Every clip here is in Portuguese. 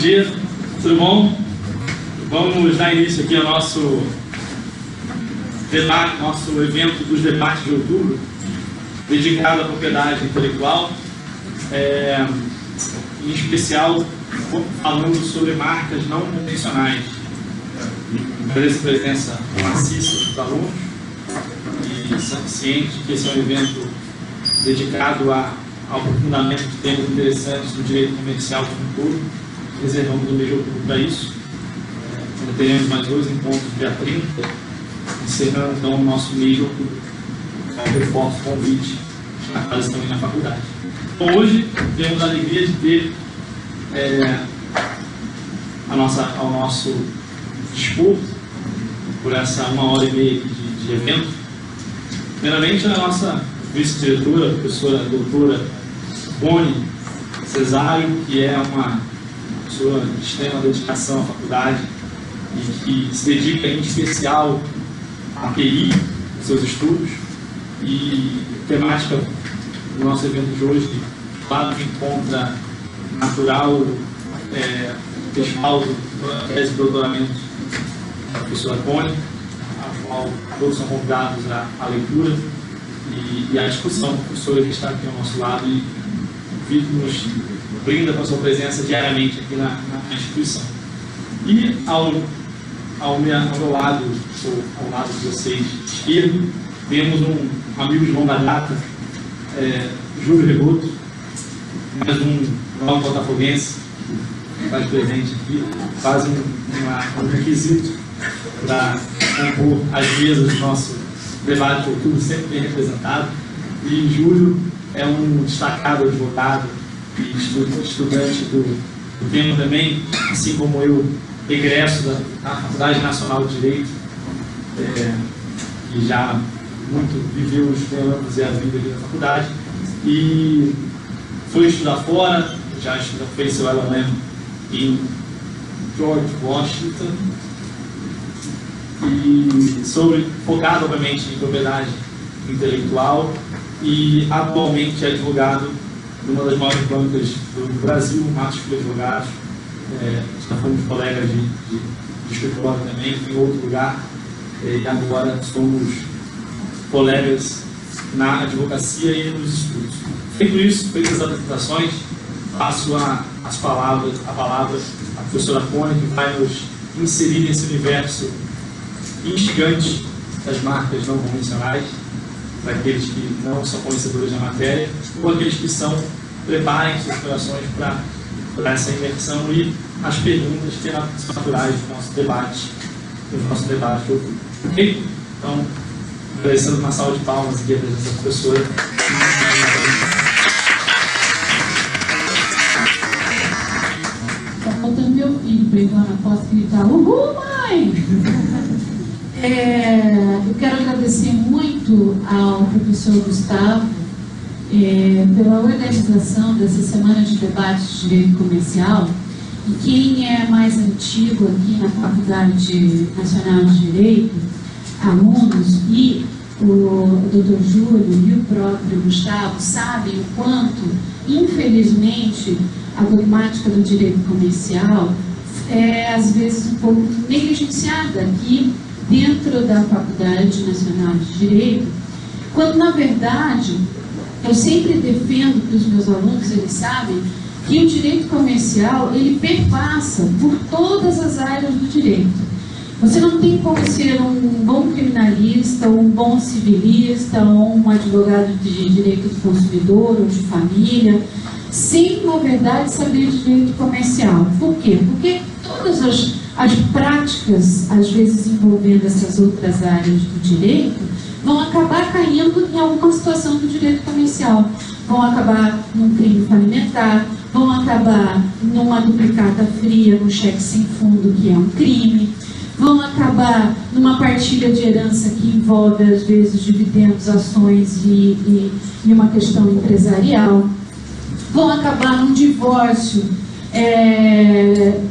Bom dia, tudo bom? Vamos dar início aqui ao nosso debate, nosso evento dos debates de outubro, dedicado à propriedade intelectual, em especial falando sobre marcas não convencionais. Agradeço a presença maciça dos alunos e ciente que esse é um evento dedicado ao aprofundamento de temas interessantes do direito comercial como um todo. Reservamos o mês de outubro para isso. Teremos mais 2 encontros dia 30, encerrando então o nosso mês de outubro. Então, reforço o convite para aquelas que estão na faculdade. Então, hoje temos a alegria de ter ao nosso dispor, por essa 1h30 de evento, primeiramente a nossa vice-diretora, a professora doutora Boni Cesário, que é uma pessoa de extrema dedicação à faculdade e que se dedica em especial à PI, aos seus estudos, e a temática do nosso evento de hoje, claro que encontra natural respaldo da tese de doutoramento da professora Boni, a qual todos são convidados à leitura e à discussão. A professora que está aqui ao nosso lado e nos brinda com a sua presença diariamente aqui na instituição. E ao meu lado, ou ao lado de vocês, esquerdo, temos um amigo de longa data, Júlio Reboto, mais um novo botafoguense, que faz presente aqui, faz um requisito para compor as mesas do nosso debate de outubro, sempre bem representado. E Júlio é um destacado advogado e estudante do tema também, assim como eu, egresso da Faculdade Nacional de Direito, que já viveu os anos e a vida aqui na faculdade, e foi estudar fora, já fez seu LLM em George Washington, e focado, obviamente, em propriedade intelectual, e atualmente é advogado de uma das maiores bancas do Brasil, Matos Filho Advogados. Já fomos colegas de escritório também, em outro lugar, e agora somos colegas na advocacia e nos estudos. Feito isso, feitas as apresentações, passo a palavra à professora Boni, que vai nos inserir nesse universo instigante das marcas não convencionais, para aqueles que não são conhecedores da matéria, ou aqueles que são, preparem suas corações para essa imersão e as perguntas que são naturais do nosso debate, de outubro. Ok? Então, agradecendo uma salva de palmas aqui a presença da professora. Está faltando meu filho para Ivana, posso gritar: uhul, mãe! Eu quero agradecer muito ao professor Gustavo pela organização dessa semana de debates de direito comercial. E quem é mais antigo aqui na Faculdade Nacional de Direito, alunos e o Dr. Júlio e o próprio Gustavo sabem o quanto, infelizmente, a dogmática do direito comercial é às vezes um pouco negligenciada aqui dentro da Faculdade Nacional de Direito, quando na verdade eu sempre defendo para os meus alunos, eles sabem, que o direito comercial ele perpassa por todas as áreas do direito. Você não tem como ser um bom criminalista, ou um bom civilista, ou um advogado de direito do consumidor ou de família, sem, na verdade, saber de direito comercial. Por quê? Porque todas as práticas, às vezes envolvendo essas outras áreas do direito, vão acabar caindo em alguma situação do direito comercial. Vão acabar num crime falimentar, vão acabar numa duplicata fria, num cheque sem fundo, que é um crime, vão acabar numa partilha de herança que envolve, às vezes, dividendos, ações e uma questão empresarial, vão acabar num divórcio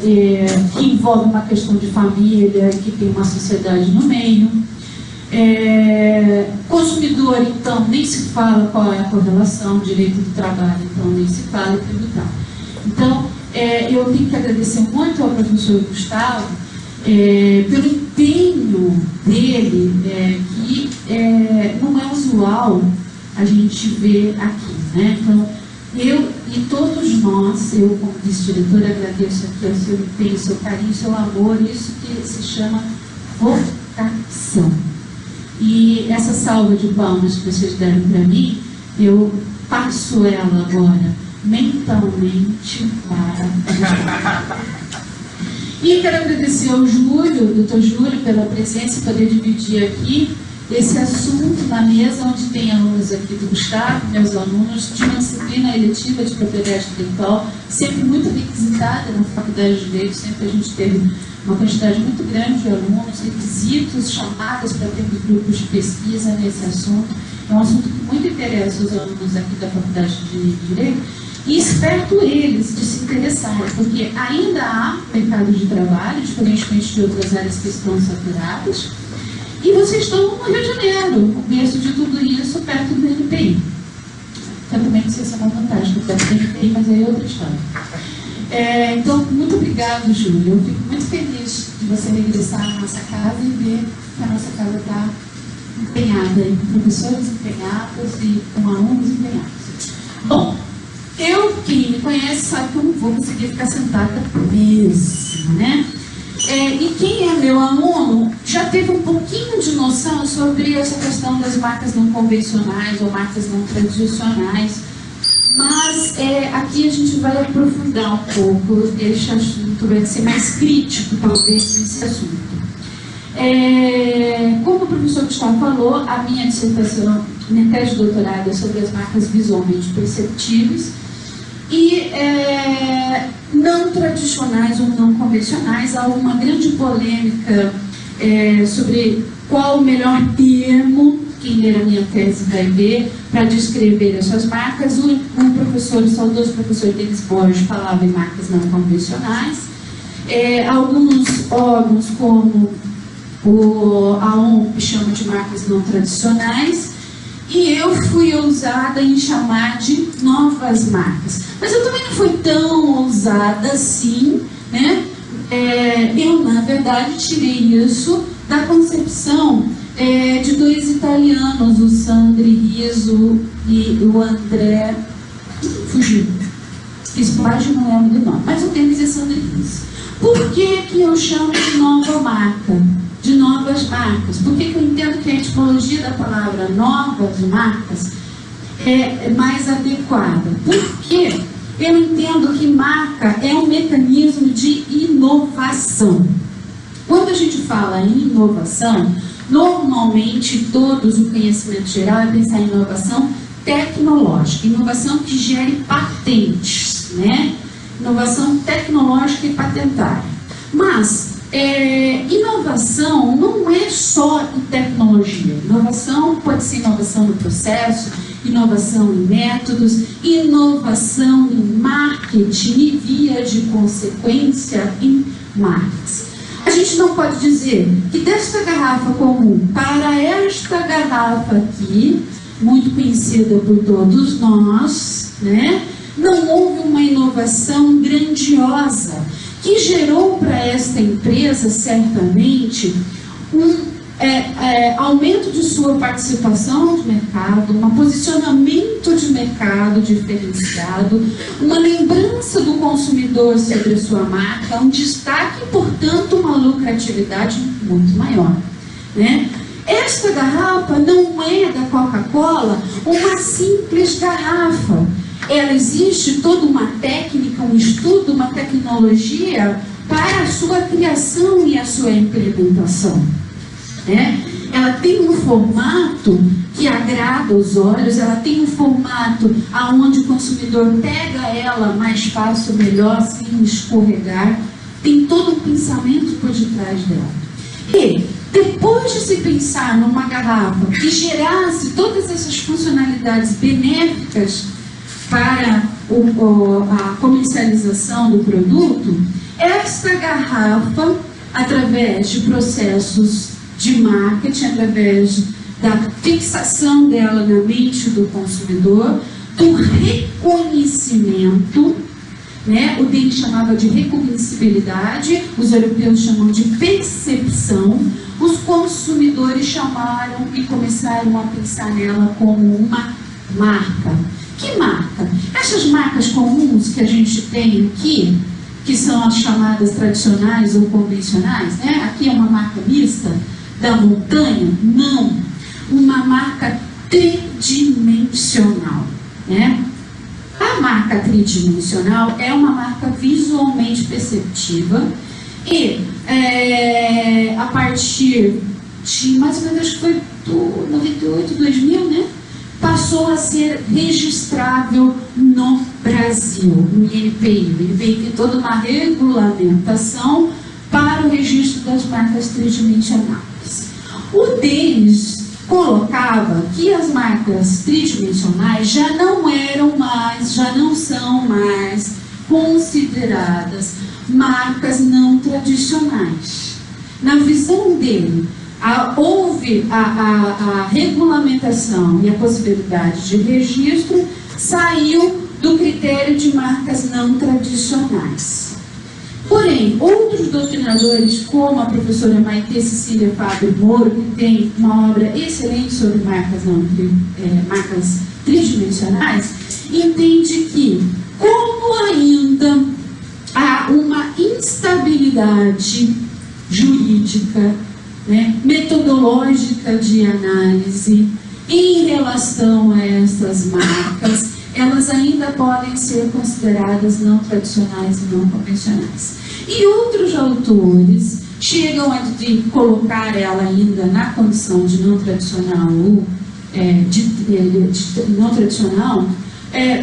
que envolve uma questão de família, que tem uma sociedade no meio. Consumidor, então, nem se fala qual é a correlação, direito do trabalho, então, nem se fala, e tributário. Então, eu tenho que agradecer muito ao professor Gustavo pelo empenho dele, que não é usual a gente ver aqui, né? Então, eu e todos nós, eu como vice-diretora, agradeço aqui ao seu empenho, seu carinho, seu amor, isso que se chama vocação. E essa salva de palmas que vocês deram para mim, eu passo ela agora mentalmente para e quero agradecer ao Júlio, doutor Júlio, pela presença e poder dividir aqui esse assunto na mesa, onde tem alunos aqui do Gustavo, meus alunos, de uma disciplina eletiva de propriedade intelectual, sempre muito requisitada na Faculdade de Direito, sempre a gente teve uma quantidade muito grande de alunos, requisitos, chamadas para termos grupos de pesquisa nesse assunto. É um assunto que muito interessa os alunos aqui da Faculdade de Direito, e esperto eles de se interessarem, porque ainda há mercado de trabalho, diferentemente de outras áreas que estão saturadas, e vocês estão no Rio de Janeiro, o berço de tudo isso, perto do NPI. Eu também não sei se é uma vantagem, perto do NPI, mas aí é outra história. Então, muito obrigado, Júlio. Eu fico muito feliz de você regressar à nossa casa e ver que a nossa casa está empenhada, com professores empenhados e com alunos empenhados. Bom, quem me conhece sabe que eu não vou conseguir ficar sentada mesmo, né? E quem é meu aluno já teve um pouquinho de noção sobre essa questão das marcas não convencionais ou marcas não tradicionais, mas aqui a gente vai aprofundar um pouco, esse assunto vai ser mais crítico, talvez, nesse assunto. Como o professor Gustavo falou, a minha dissertação, minha tese de doutorado é sobre as marcas visualmente perceptíveis e não tradicionais ou não convencionais. Há uma grande polêmica sobre qual o melhor termo, quem ler a minha tese vai ver, para descrever essas marcas. O saudoso professor Denis Borges falava em marcas não convencionais. Alguns órgãos, como a OMP, chama de marcas não tradicionais. E eu fui ousada em chamar de novas marcas. Mas eu também não fui tão ousada assim, né? Eu, na verdade, tirei isso da concepção de dois italianos, o Sandri Riso e o André... Fugiu. Fiz plágio, não lembro do nome. Mas o Denis é Sandri Riso. Por que eu chamo de nova marca? De novas marcas. Por que eu entendo que a etimologia da palavra novas marcas é mais adequada? Porque eu entendo que marca é um mecanismo de inovação. Quando a gente fala em inovação, normalmente todos o conhecimento geral é pensar em inovação tecnológica, inovação que gere patentes, né? Inovação tecnológica e patentária. Mas inovação não é só em tecnologia. Inovação pode ser inovação no processo, inovação em métodos, inovação em marketing e, via de consequência, em marcas. A gente não pode dizer que desta garrafa comum para esta garrafa aqui, muito conhecida por todos nós, né, não houve uma inovação grandiosa que gerou para esta empresa, certamente, um aumento de sua participação de mercado, um posicionamento de mercado diferenciado, uma lembrança do consumidor sobre a sua marca, um destaque, portanto, uma lucratividade muito maior, né? Esta garrafa não é da Coca-Cola uma simples garrafa. Ela existe toda uma técnica, um estudo, uma tecnologia para a sua criação e a sua implementação. Ela tem um formato que agrada os olhos, ela tem um formato onde o consumidor pega ela mais fácil, melhor, sem escorregar. Tem todo um pensamento por detrás dela. E depois de se pensar numa garrafa que gerasse todas essas funcionalidades benéficas para a comercialização do produto, esta garrafa, através de processos de marketing, através da fixação dela na mente do consumidor, do reconhecimento, né? O Denis chamava de reconhecibilidade, os europeus chamam de percepção, os consumidores chamaram e começaram a pensar nela como uma marca. Que marca? Essas marcas comuns que a gente tem aqui, que são as chamadas tradicionais ou convencionais, né? Aqui é uma marca mista da montanha? Não. Uma marca tridimensional, né? A marca tridimensional é uma marca visualmente perceptiva e a partir de mais ou menos, acho que foi do 98, 2000, né? Passou a ser registrável no Brasil, no INPI. O INPI tem toda uma regulamentação para o registro das marcas tridimensionais. O Denis colocava que as marcas tridimensionais já não são mais consideradas marcas não tradicionais. Na visão dele, houve a regulamentação e a possibilidade de registro, saiu do critério de marcas não tradicionais. Porém, outros doutrinadores, como a professora Maitê Cecília Fábio Moro, que tem uma obra excelente sobre marcas tridimensionais, entende que, como ainda há uma instabilidade jurídica, né, metodológica de análise em relação a essas marcas, elas ainda podem ser consideradas não tradicionais e não convencionais. E outros autores chegam a colocar ela ainda na condição de não tradicional ou de não tradicional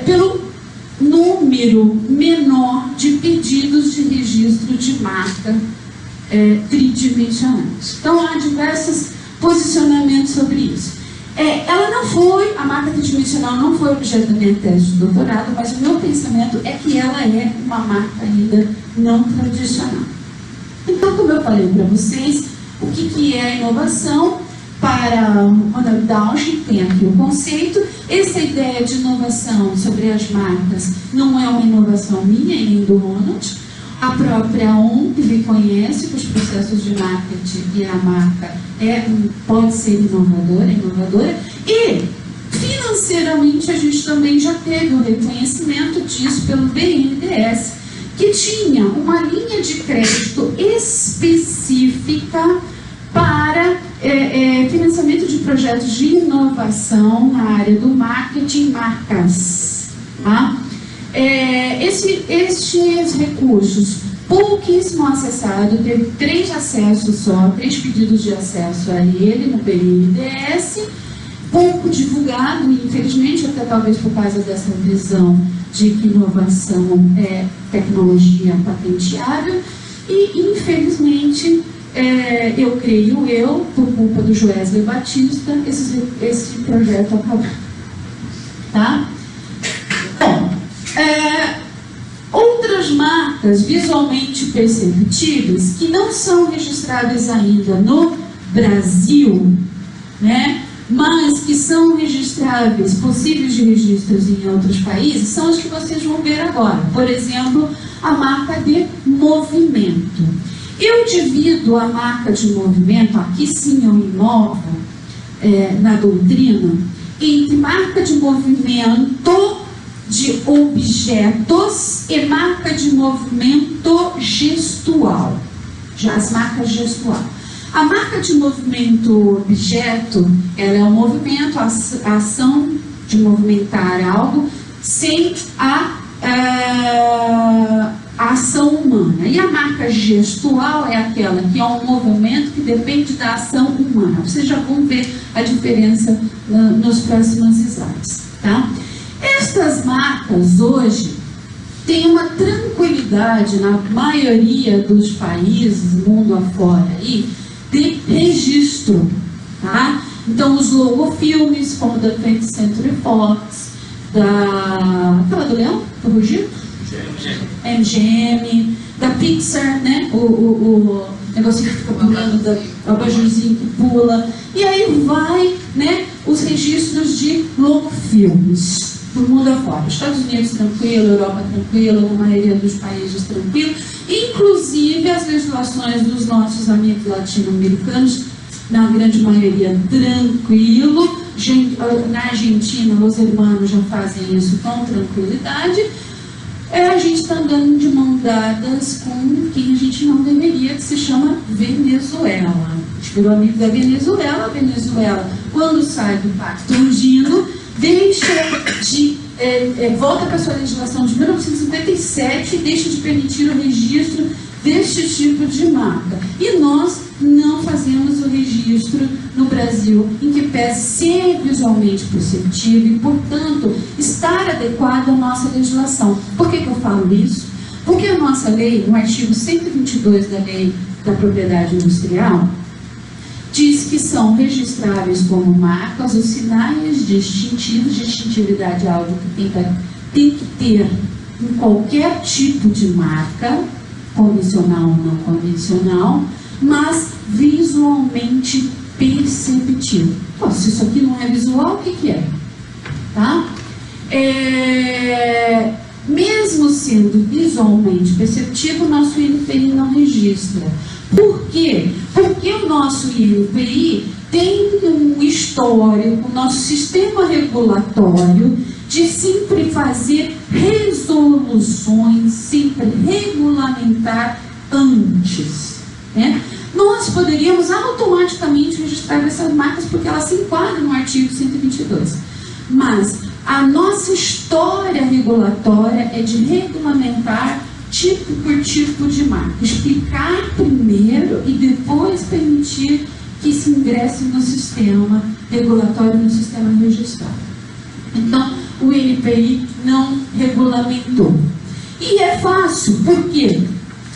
pelo número menor de pedidos de registro de marca tridimensionais. Então há diversos posicionamentos sobre isso. A marca tridimensional não foi objeto da minha tese de doutorado, mas o meu pensamento é que ela é uma marca ainda não tradicional. Então, como eu falei para vocês, o que é a inovação? Para o Ronald Dausch, tem aqui o conceito. Essa ideia de inovação sobre as marcas não é uma inovação minha e nem do Ronald. A própria OMP reconhece que os processos de marketing e a marca pode ser inovadora, e financeiramente a gente também já teve o reconhecimento disso pelo BNDES, que tinha uma linha de crédito específica para financiamento de projetos de inovação na área do marketing, marcas. Tá? Estes recursos, pouquíssimo acessado, teve 3 acessos só, 3 pedidos de acesso a ele no BNDES, pouco divulgado, infelizmente, até talvez por causa dessa visão de que inovação é tecnologia patenteável, e infelizmente, eu creio, por culpa do Joesley Batista, esse projeto acabou. Tá? Bom, outras marcas visualmente perceptíveis que não são registradas ainda no Brasil, né, mas que são registráveis, possíveis de registros em outros países, são as que vocês vão ver agora. Por exemplo, a marca de movimento. Eu divido a marca de movimento, aqui sim eu inovo na doutrina, entre marca de movimento de objetos e marca de movimento gestual. Já as marcas gestual. A marca de movimento objeto, ela é um movimento, a ação de movimentar algo sem a ação humana. E a marca gestual é aquela que é um movimento que depende da ação humana. Vocês já vão ver a diferença nos próximos slides. Tá? Estas marcas hoje têm uma tranquilidade na maioria dos países, mundo afora aí, de registro. Tá? Então os logofilmes, como da 20th Century Fox, aquela do Leão, do Rugido? MGM, da Pixar, né? O negocinho que fica pulando, o abajurzinho que pula. E aí vai, né, os registros de longofilmes. do mundo afora. Estados Unidos tranquilo, Europa tranquila, na maioria dos países tranquilo, inclusive as legislações dos nossos amigos latino-americanos, na grande maioria tranquilo. Na Argentina, os hermanos já fazem isso com tranquilidade. A gente está andando de mão dadas com quem a gente não deveria, que se chama Venezuela. A gente virou amigo da Venezuela. A Venezuela, quando sai do Pacto Andino, volta para a sua legislação de 1957 e deixa de permitir o registro deste tipo de marca. E nós não fazemos o registro no Brasil, em que pese ser visualmente perceptível e, portanto, estar adequado à nossa legislação. Por que eu falo isso? Porque a nossa lei, no artigo 122 da Lei da Propriedade Industrial, diz que são registráveis como marcas os sinais distintivos, distintividade é algo que tem que ter em qualquer tipo de marca, convencional ou não convencional, mas visualmente perceptível. Pô, se isso aqui não é visual, o que é? Tá? Mesmo sendo visualmente perceptível, o nosso INPI não registra. Por quê? Porque o nosso INPI tem um histórico, o nosso sistema regulatório, de sempre fazer resoluções, sempre regulamentar antes. Né? Nós poderíamos automaticamente registrar essas marcas porque elas se enquadram no artigo 122. Mas a nossa história regulatória é de regulamentar tipo por tipo de marca. Explicar primeiro e depois permitir que se ingresse no sistema regulatório, no sistema registrado. Então, o INPI não regulamentou. E é fácil, por quê?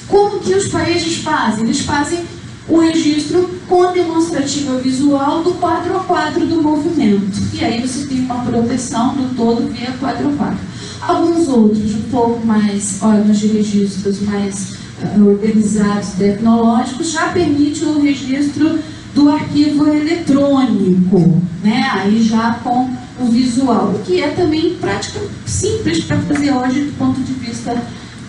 Como que os países fazem? Eles fazem o registro com demonstrativa visual do quadro a quadro do movimento. E aí você tem uma proteção do todo via quadro a quadro. Alguns outros, um pouco mais, órgãos de registros mais organizados, tecnológicos, já permite o registro do arquivo eletrônico, né? Aí já com o visual, o que é também prática simples para fazer hoje do ponto de vista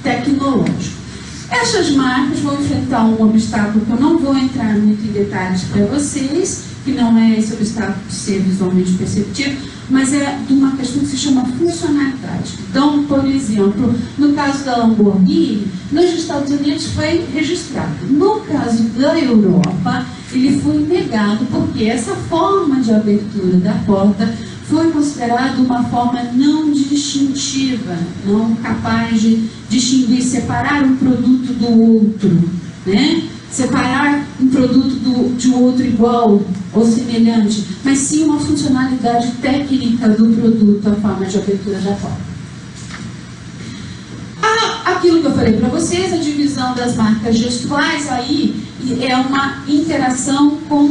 tecnológico. Essas marcas vão enfrentar um obstáculo que eu não vou entrar muito em detalhes para vocês, que não é esse obstáculo de ser visualmente perceptível, mas é de uma questão que se chama funcionalidade. Então, por exemplo, no caso da Lamborghini, nos Estados Unidos foi registrado. No caso da Europa, ele foi negado porque essa forma de abertura da porta foi considerada uma forma não distintiva, não capaz de distinguir, separar um produto do outro, né? Separar um produto de um outro igual ou semelhante, mas sim uma funcionalidade técnica do produto, a forma de abertura da porta. Aquilo que eu falei para vocês, a divisão das marcas gestuais, aí é uma interação com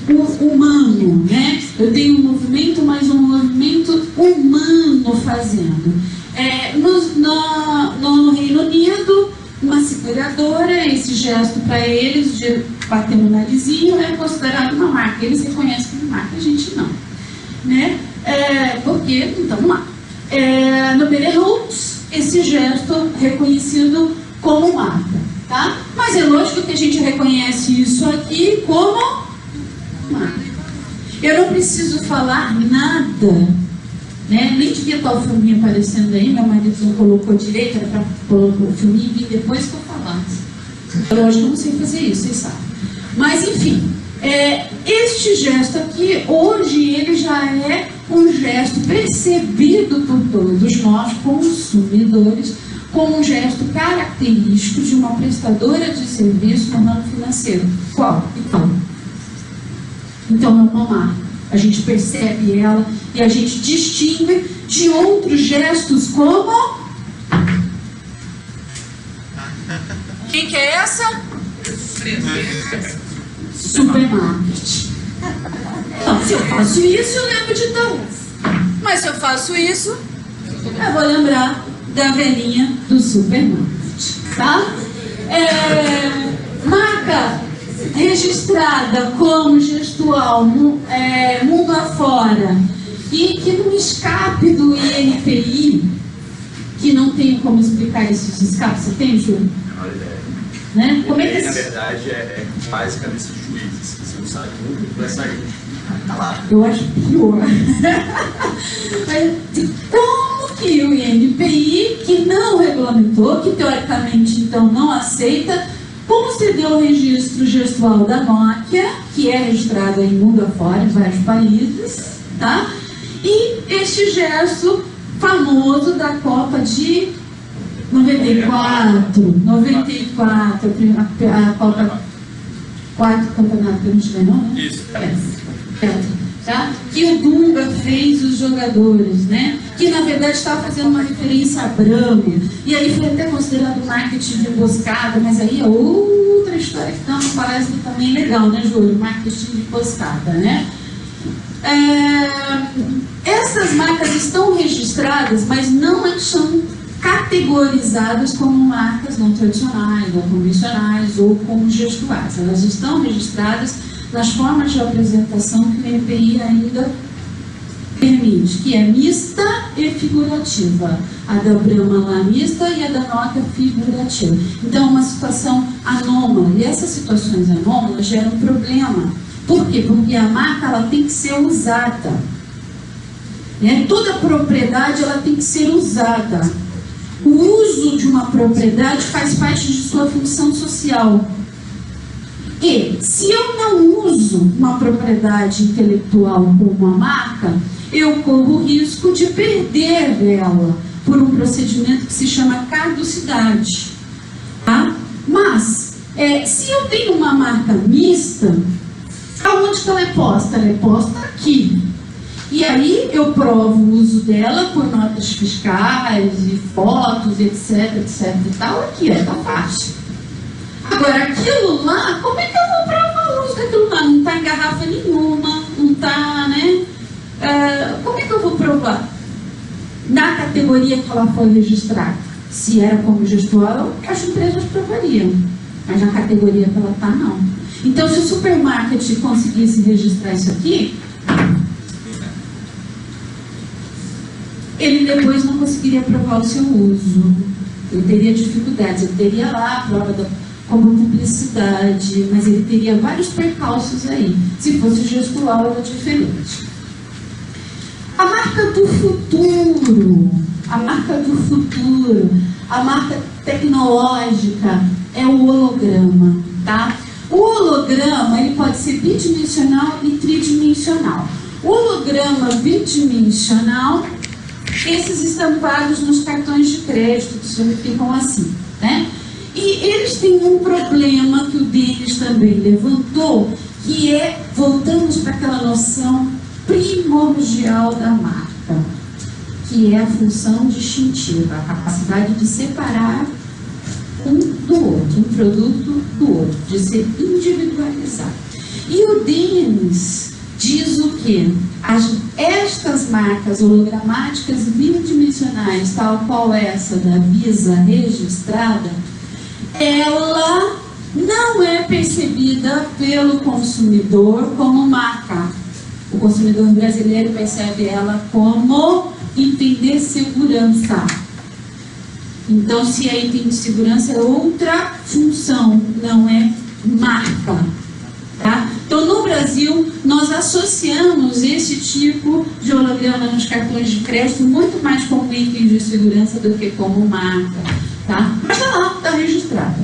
o humano, né? Eu tenho um movimento, mas um movimento humano fazendo. No Reino Unido, uma seguradora, esse gesto para eles de bater no narizinho é considerado uma marca. Eles reconhecem como marca, a gente não, né? Porque, então, vamos lá. No Belarus, esse gesto reconhecido como marca, tá? Mas é lógico que a gente reconhece isso aqui como marca. Eu não preciso falar nada, né? Nem devia estar o filminho aparecendo aí, meu marido não colocou direito, era para colocar o filminho e vir depois que eu falasse. Lógico que eu não sei fazer isso, vocês sabem. Mas, enfim, este gesto aqui, hoje, ele já é um gesto percebido por todos nós, consumidores, como um gesto característico de uma prestadora de serviço no ramo financeiro. Qual? Então, é uma marca. A gente percebe ela e a gente distingue de outros gestos como... Quem que é essa? Supermarket. Então, se eu faço isso, eu lembro de Itaú. Mas se eu faço isso, eu vou lembrar da velhinha do supermarket, tá? Marca registrada como gestual mundo afora E que no escape do INPI, que não tem como explicar esses escapes, você tem, Júlio? Menor ideia. Né? Como é que na verdade, é faz cabeça de juízes. Você não sabe como vai sair. Tá lá. Eu acho pior. Como que o INPI, que não regulamentou, que teoricamente então não aceita, concedeu o registro gestual da Nokia, que é registrado em mundo afora, em vários países, tá? E este gesto famoso da Copa de 94, a Copa, 4 campeonatos que a gente ganhou, né? Isso. Tá? Que o Dunga fez os jogadores, né? Que na verdade estava fazendo uma referência a Brahma, e aí foi até considerado marketing de emboscada, mas aí é outra história que não parece também legal, né, Júlio? Marketing de emboscada, né? Essas marcas estão registradas, mas não são categorizadas como marcas não tradicionais, ou convencionais, ou como gestuais. Elas estão registradas nas formas de apresentação que o INPI ainda permite, que é mista e figurativa. A da Brahma lá mista e a da Nokia figurativa. Então, é uma situação anômala. E essas situações anômalas geram problema. Por quê? Porque a marca ela tem que ser usada. Né? Toda propriedade ela tem que ser usada. O uso de uma propriedade faz parte de sua função social. E se eu não uso uma propriedade intelectual como uma marca, eu corro o risco de perder ela por um procedimento que se chama caducidade. Tá? Mas, se eu tenho uma marca mista, aonde que ela é posta? Ela é posta aqui. E aí eu provo o uso dela por notas fiscais e fotos, etc, etc e tal. Aqui, ó, tá fácil. Agora, aquilo lá, como é que eu vou provar o uso daquilo lá? Não está em garrafa nenhuma, não está, né? Como é que eu vou provar? Na categoria que ela foi registrada. Se era como gestual, as empresas provariam. Mas na categoria que ela está, não. Então, se o supermarket conseguisse registrar isso aqui, ele depois não conseguiria provar o seu uso. Ele teria dificuldades, ele teria lá a prova como publicidade, mas ele teria vários percalços aí. Se fosse gestual, era diferente. A marca do futuro, a marca tecnológica é o holograma, tá? O holograma, ele pode ser bidimensional e tridimensional. O holograma bidimensional, esses estampados nos cartões de crédito, que ficam assim, né? E eles têm um problema que o Denis também levantou, que é, voltamos para aquela noção primordial da marca, que é a função distintiva, a capacidade de separar um do outro, um produto do outro, de ser individualizado. E o Denis diz o quê? Estas marcas hologramáticas bidimensionais, tal qual essa da Visa registrada, ela não é percebida pelo consumidor como marca. O consumidor brasileiro percebe ela como item de segurança. Então, se é item de segurança, é outra função, não é marca. Tá? Então, no Brasil, nós associamos esse tipo de holograma nos cartões de crédito muito mais como item de segurança do que como marca. Tá? Mas está lá, está registrada.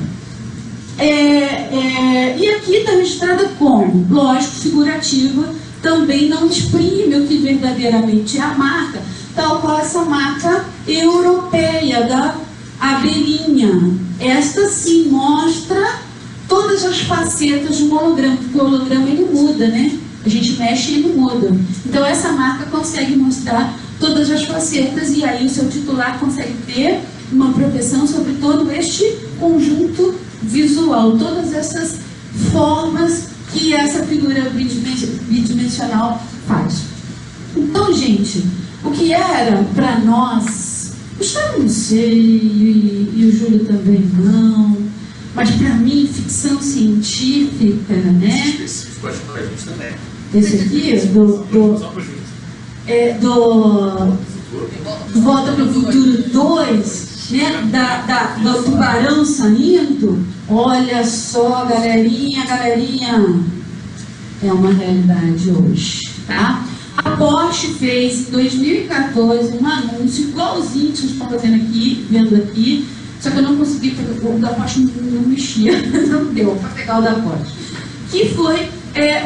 E aqui está registrada como? Lógico, figurativa, também não exprime o que verdadeiramente é a marca, tal qual essa marca europeia da abelhinha. Esta sim mostra todas as facetas de um holograma, porque o holograma ele muda, né? A gente mexe e ele muda. Então essa marca consegue mostrar todas as facetas e aí o seu titular consegue ter uma proteção sobre todo este conjunto visual, todas essas formas que essa figura bidimensional faz. Então, gente, o que era para nós, o Gustavo não sei, e o Júlio também não, mas para mim, ficção científica, né? Específico, acho que para a gente também. Esse aqui, do Volta para o Futuro 2, né, do tubarão saindo, olha só, galerinha, é uma realidade hoje, tá? A Porsche fez em 2014 um anúncio igualzinho que vocês estão vendo aqui, só que eu não consegui, porque o da Porsche não mexia, não deu para pegar o da Porsche, que foi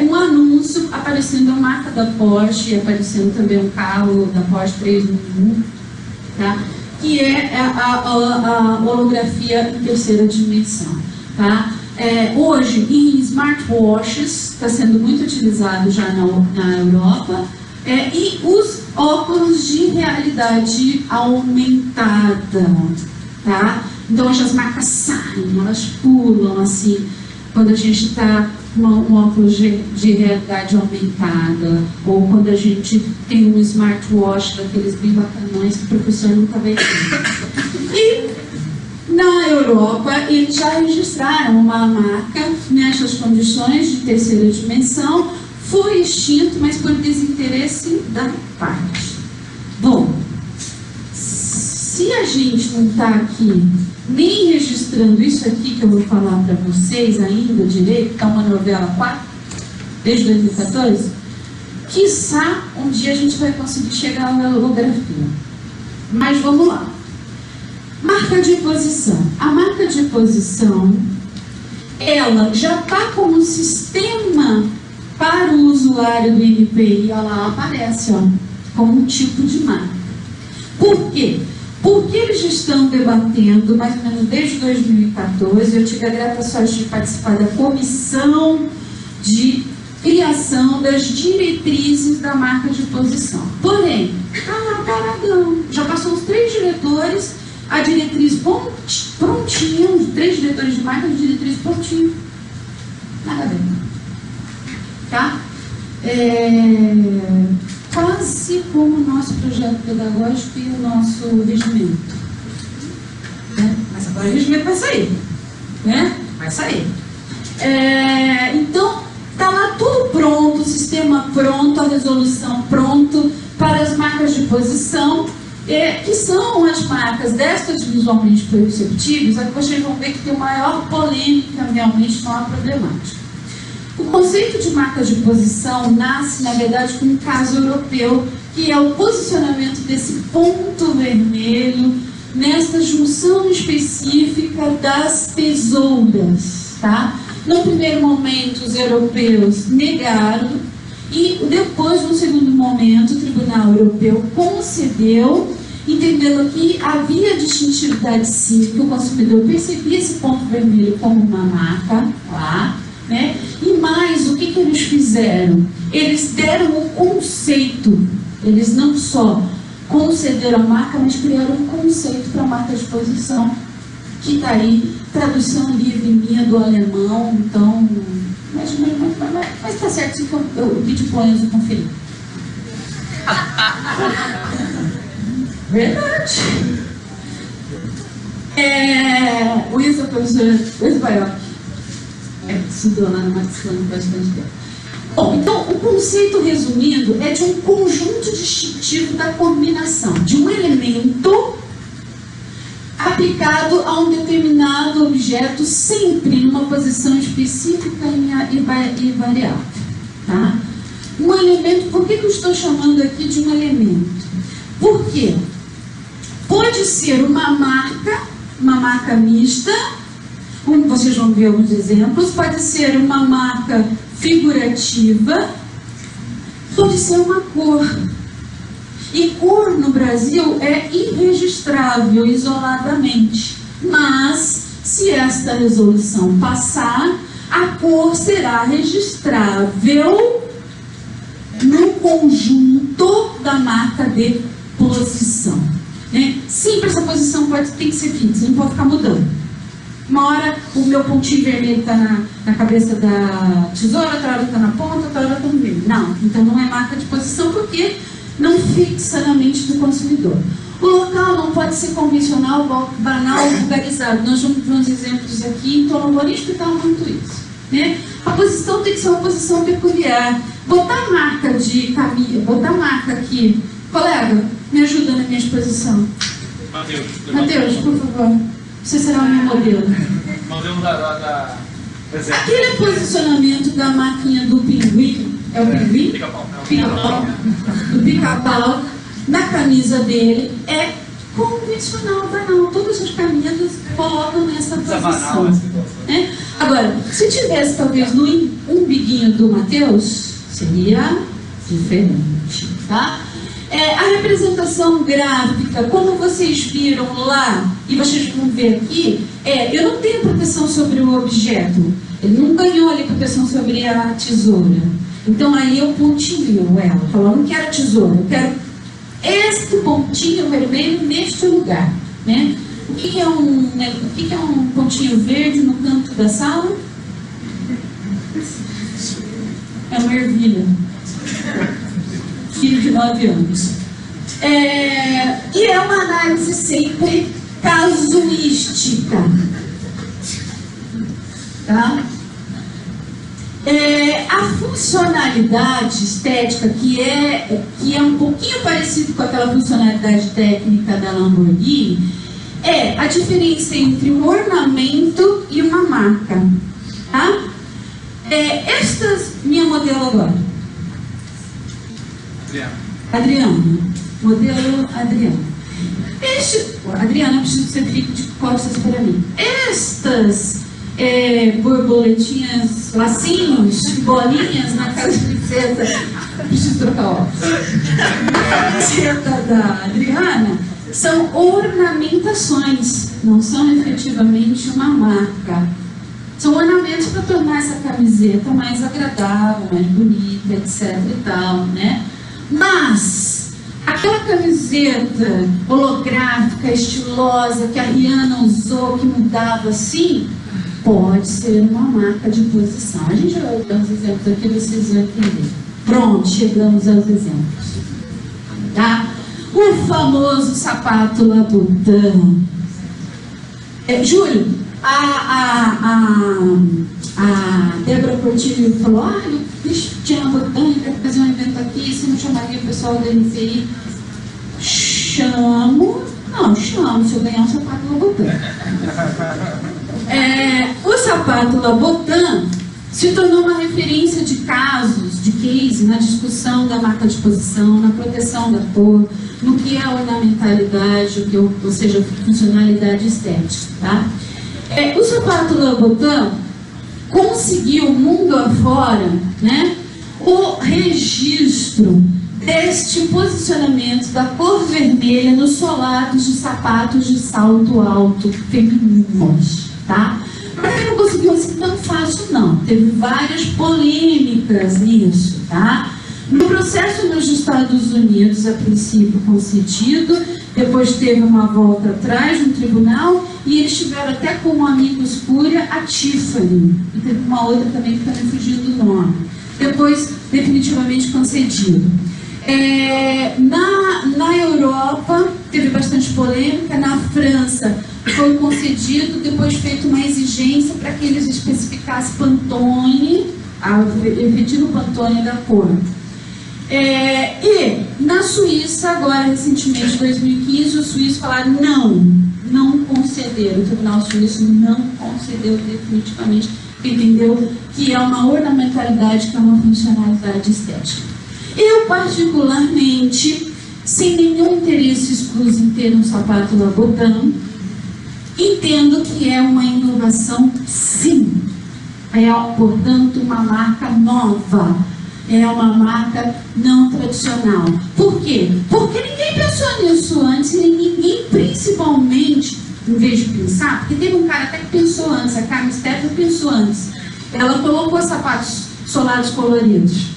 um anúncio aparecendo a marca da Porsche, aparecendo também um carro da Porsche 311, tá? Que é a holografia em terceira dimensão, tá? Hoje, em smartwatches, está sendo muito utilizado já na Europa, e os óculos de realidade aumentada, tá? Então, hoje as marcas saem, elas pulam, assim, quando a gente está com um óculos de realidade aumentada, ou quando a gente tem um smartwatch daqueles bem bacanões que o professor nunca vai ver. E na Europa, eles já registraram uma marca nessas condições de terceira dimensão, foi extinto, mas por desinteresse da parte. Bom, se a gente não está aqui nem registrando isso aqui que eu vou falar para vocês ainda direito, que é uma novela 4, desde 2014, quiçá um dia a gente vai conseguir chegar na holografia. Mas vamos lá. Marca de posição. A marca de posição, ela já está como sistema para o usuário do NPI, ela aparece, ó, como um tipo de marca. Por quê? Porque eles estão debatendo, mais ou menos desde 2014, eu tive a grata sorte de participar da comissão de criação das diretrizes da marca de posição. Porém, está lá paradão, já passou os 3 diretores, a diretriz prontinha, os 3 diretores de marca, a diretriz prontinha. Nada a ver. Tá? Quase como o nosso projeto pedagógico e o nosso regimento. Né? Mas agora o regimento vai sair. Né? Vai sair. Então, está lá tudo pronto, o sistema pronto, a resolução pronto para as marcas de posição, que são as marcas destas visualmente perceptíveis, a que vocês vão ver que tem maior polêmica, realmente não há problemática. O conceito de marcas de posição nasce, na verdade, com um caso europeu, que é o posicionamento desse ponto vermelho nesta junção específica das tesouras, tá? No primeiro momento, os europeus negaram e depois, no segundo momento, o Tribunal Europeu concedeu, entendendo que havia distintividade sim, que o consumidor percebia esse ponto vermelho como uma marca, lá, né? E mais, o que eles fizeram? Eles deram um conceito, eles não só concederam a marca, mas criaram um conceito para a marca de posição, que está aí, tradução livre minha do alemão, então, mas está certo, que eu pedi para o Enzo conferir. Verdade. O Enzo é o professor Enzo Baiocchi. Estudou lá no Maxilano bastante tempo. Bom, então, o conceito, resumindo, é de um conjunto distintivo da combinação de um elemento aplicado a um determinado objeto, sempre numa posição específica e variável. Tá? Um elemento, por que eu estou chamando aqui de um elemento? Porque pode ser uma marca mista, como vocês vão ver alguns exemplos, pode ser uma marca figurativa, pode ser uma cor. E cor no Brasil é irregistrável isoladamente, mas se esta resolução passar, a cor será registrável no conjunto da marca de posição. Né? Sempre essa posição tem que ser fixa, não pode ficar mudando. Uma hora o meu pontinho vermelho está na cabeça da tesoura, outra hora está na ponta, outra hora está no meio. Não, então não é marca de posição porque não fixa na mente do consumidor. O local não pode ser convencional, banal, vulgarizado. Nós vamos ver uns exemplos aqui, então não vou nem explicar muito isso. Né? A posição tem que ser uma posição peculiar. Botar a marca de caminho, botar a marca aqui. Colega, me ajuda na minha exposição. Mateus, por favor. Você será o meu modelo. Modelo da... Aquele posicionamento da marquinha do pinguim, é o pinguim? Pica-pau. Do pica-pau, na camisa dele, é convencional, banal. Todas as camisas colocam nessa posição. Né? Agora, se tivesse talvez no umbiguinho do Mateus, seria diferente, tá? A representação gráfica, como vocês viram lá, e vocês vão ver aqui, eu não tenho proteção sobre o objeto. Ele não ganhou ali proteção sobre a tesoura. Então aí eu pontilho ela. Falou, eu não quero tesoura, eu quero este pontinho vermelho neste lugar. Né? O que é um pontinho verde no canto da sala? É uma ervilha. Filho de 9 anos. E é uma análise sempre casuística. Tá? A funcionalidade estética, que é um pouquinho parecido com aquela funcionalidade técnica da Lamborghini, é a diferença entre um ornamento e uma marca. Tá? Minha modelo agora. Adriana. Modelo Adriana. Adriana, eu preciso que você fique de costas para mim. Estas borboletinhas, lacinhos, bolinhas na casa de princesa. Preciso trocar óculos. A camiseta da Adriana são ornamentações, não são efetivamente uma marca. São ornamentos para tornar essa camiseta mais agradável, mais bonita, etc. e tal, né? Mas aquela camiseta holográfica, estilosa, que a Rihanna usou, que mudava assim, pode ser uma marca de posição. A gente vai dar uns exemplos aqui, vocês vão entender. Pronto, chegamos aos exemplos. Tá? O famoso sapato Labutin. Júlio, a Débora Portillo falou, eu tinha uma botânica, quero fazer um evento aqui, você não chamaria o pessoal da NCI? Chamo, se eu ganhar um sapato Labutin. O sapato Labutin se tornou uma referência de casos, de case, na discussão da marca de posição, na proteção da cor, no que é ornamentalidade, ou seja, funcionalidade estética. Tá? O sapato Labutin conseguiu, mundo afora, né, o registro deste posicionamento da cor vermelha nos solados de sapatos de salto alto femininos. Tá? Mas ele não conseguiu assim tão fácil, não. Teve várias polêmicas nisso. Tá? No processo nos Estados Unidos, a princípio concedido, depois teve uma volta atrás no tribunal e eles tiveram até como amigo escura a Tiffany. E teve uma outra também que está me fugindo do nome. Depois, definitivamente concedido. Na Europa, teve bastante polêmica. Na França, foi concedido, depois feito uma exigência para que eles especificassem Pantone, efetivo Pantone da cor. E na Suíça, agora recentemente, em 2015, os suíços falaram não concederam. O Tribunal Suíço não concedeu definitivamente, entendeu que é uma ornamentalidade, que é uma funcionalidade estética. Eu, particularmente, sem nenhum interesse exclusivo em ter um sapato Labutin, entendo que é uma inovação, sim. Portanto, uma marca nova. É uma marca não tradicional. Por quê? Porque ninguém pensou nisso antes e ninguém, principalmente, em vez de pensar, porque teve um cara até que pensou antes, a Carmen Stefan pensou antes. Ela colocou sapatos solares coloridos.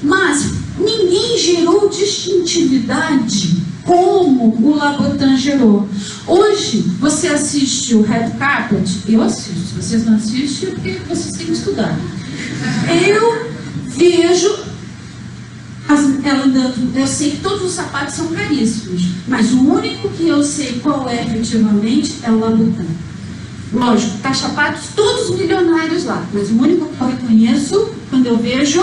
Mas ninguém gerou distintividade como o Labutin gerou. Hoje, você assiste o Red Carpet, eu assisto. Se vocês não assistem, é porque vocês têm que estudar. Eu vejo ela andando. Eu sei que todos os sapatos são caríssimos, mas o único que eu sei qual é efetivamente é o Labutin. Lógico, cachapados, todos milionários lá, mas o único que eu reconheço, quando eu vejo,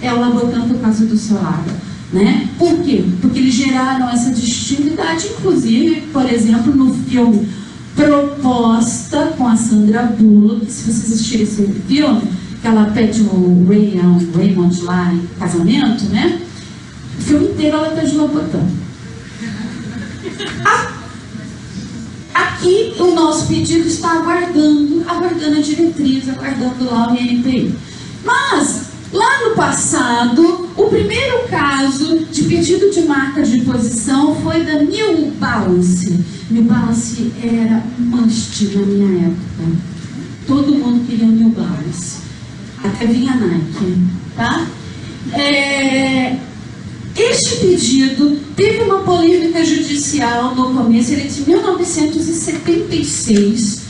é o Labotan por causa do seu lado, né? Por quê? Porque eles geraram essa distintividade, inclusive, por exemplo, no filme Proposta, com a Sandra Bullock, se vocês assistirem esse filme, que ela pede o Raymond lá em casamento, né? O filme inteiro ela está de Labotan. Aqui o nosso pedido está aguardando a diretriz, aguardando lá o INPI. Mas, lá no passado, o primeiro caso de pedido de marca de posição foi da New Balance. New Balance era must na minha época. Todo mundo queria New Balance. Até vinha Nike, tá? Este pedido teve uma polêmica judicial no começo, ele é de 1976,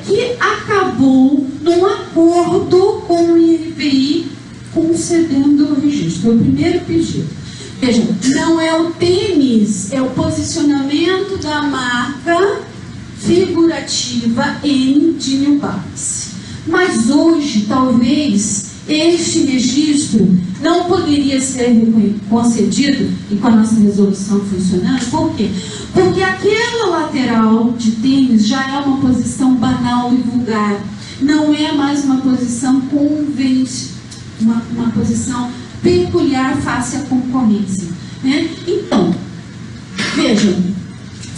que acabou num acordo com o INPI concedendo o registro. Foi o primeiro pedido. Veja, não é o tênis, é o posicionamento da marca figurativa N de New Balance. Mas hoje, talvez, este registro não poderia ser concedido, e com a nossa resolução funcionando, por quê? Porque aquela lateral de tênis já é uma posição banal e vulgar, não é mais uma posição uma posição peculiar face à concorrência, né? Então, vejam,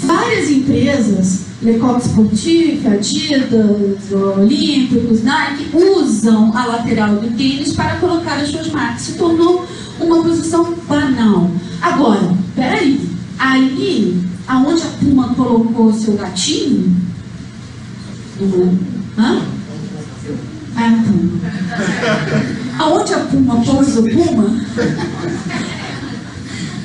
várias empresas, Lecoq Sportif, Adidas, Olímpicos, Nike, usam a lateral do tênis para colocar as suas marcas. Se tornou uma posição banal. Agora, peraí, aí, aonde a Puma colocou o seu gatinho? A Puma. Aonde a Puma pôs o Puma?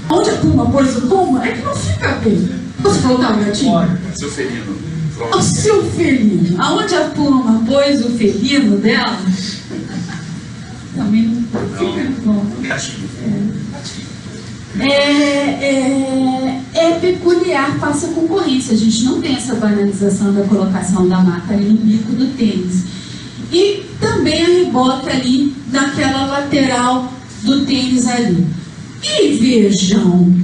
Onde a Puma pôs o Puma? É que não fica bem. Posso colocar o gatinho? Seu felino. O seu felino. Aonde a Puma pôs o felino dela? Também não fica bom. Gatinho. É peculiar face à concorrência. A gente não tem essa banalização da colocação da marca ali no bico do tênis. E também a rebota ali naquela lateral do tênis ali. E vejam,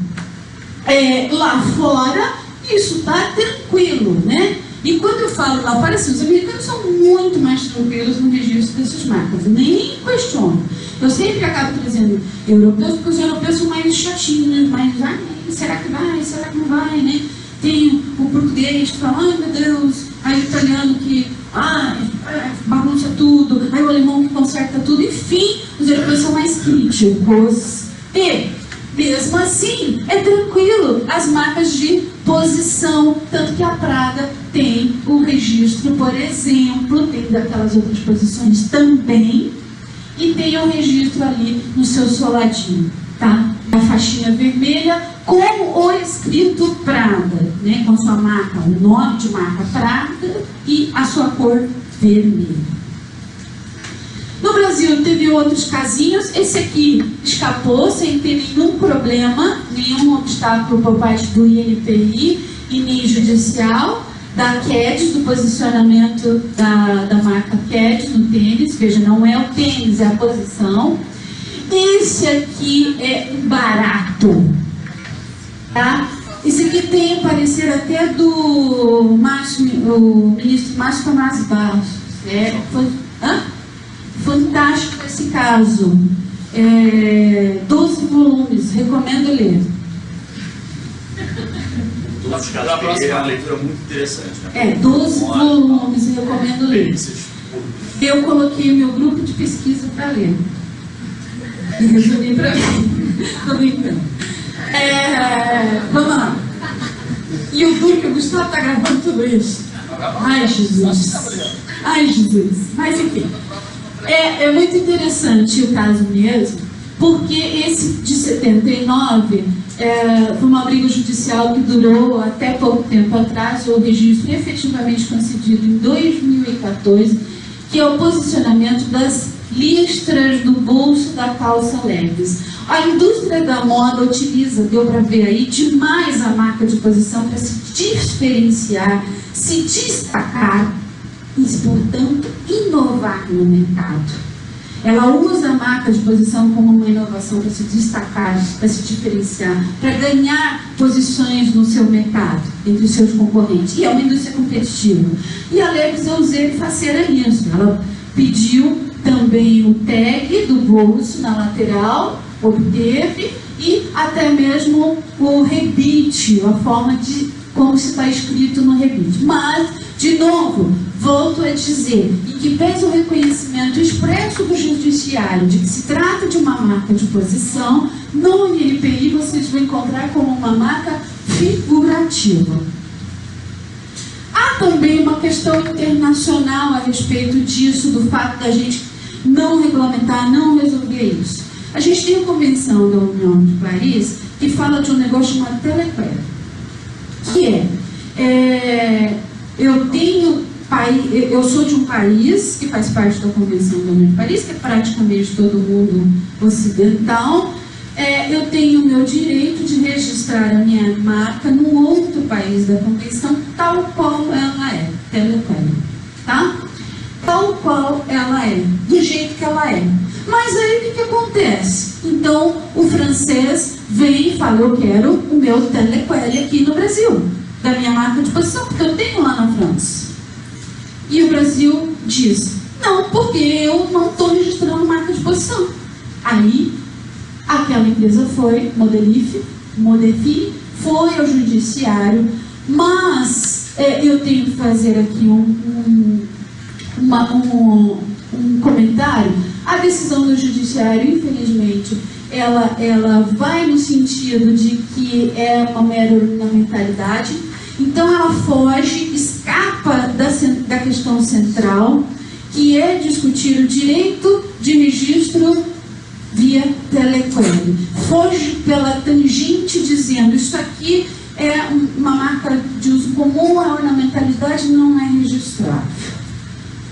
lá fora isso está tranquilo, né? E quando eu falo lá fora, assim, os americanos são muito mais tranquilos no registro dessas marcas, nem questiono. Eu sempre acabo trazendo europeus, porque os europeus são mais chatinhos, mais, será que vai, será que não vai, né? Tem o português que fala, ai meu Deus, aí o italiano que, bagunça tudo, aí o alemão que conserta tudo, enfim, os europeus são mais críticos. E, mesmo assim, é tranquilo as marcas de posição, tanto que a Prada tem o registro, por exemplo, tem daquelas outras posições também, e tem o registro ali no seu soladinho, tá? A faixinha vermelha com o escrito Prada, né? Com a sua marca, o nome de marca Prada e a sua cor vermelha. No Brasil teve outros casinhos, esse aqui escapou sem ter nenhum problema, nenhum obstáculo por parte do INPI e nem judicial, da Keds, do posicionamento da marca Keds no tênis. Veja, não é o tênis, é a posição. Esse aqui é um barato, tá? Esse aqui tem parecer até do o ministro Márcio Tomás Barros. Fantástico esse caso. 12 volumes, recomendo ler. É uma leitura muito interessante, né? 12 volumes, recomendo ler. Eu coloquei o meu grupo de pesquisa para ler. E resumi para mim. Estou brincando. Vamos lá. E o duro que o Gustavo está gravando tudo isso. Ai, Jesus. Ai, Jesus. Mas enfim. É muito interessante o caso mesmo, porque esse de 79 foi uma briga judicial que durou até pouco tempo atrás, o registro efetivamente concedido em 2014, que é o posicionamento das listras do bolso da calça leves. A indústria da moda utiliza, deu para ver aí, demais a marca de posição para se diferenciar, se destacar e, portanto, inovar no mercado. Ela usa a marca de posição como uma inovação para se destacar, para se diferenciar, para ganhar posições no seu mercado, entre os seus concorrentes. E é uma indústria competitiva. E a Levi's eu usei faceira nisso. Ela pediu também o tag do bolso na lateral, obteve, e até mesmo o rebite, a forma de como se está escrito no rebite. Mas, de novo, volto a dizer, e que pese o reconhecimento expresso do judiciário de que se trata de uma marca de posição, no INPI vocês vão encontrar como uma marca figurativa. Há também uma questão internacional a respeito disso, do fato da gente não regulamentar, não resolver isso. A gente tem a Convenção da União de Paris que fala de um negócio chamado telequera, que eu sou de um país que faz parte da Convenção da União de Paris, que é praticamente todo mundo ocidental. Eu tenho o meu direito de registrar a minha marca num outro país da Convenção, tal qual ela é, telequera, tá? Tal qual ela é, do jeito que ela é. Mas aí o que acontece? Então o francês vem e fala: eu quero o meu telequera aqui no Brasil, da minha marca de posição, porque eu tenho lá na França. E o Brasil diz: não, porque eu não estou registrando marca de posição. Aí aquela empresa foi, Modefi, foi ao judiciário, mas eu tenho que fazer aqui um comentário. A decisão do judiciário, infelizmente, ela vai no sentido de que é uma mera ornamentalidade. Então ela foge, escapa da questão central, que é discutir o direito de registro via telequera. Foge pela tangente dizendo: isso aqui é uma marca de uso comum, a ornamentalidade não é registrada.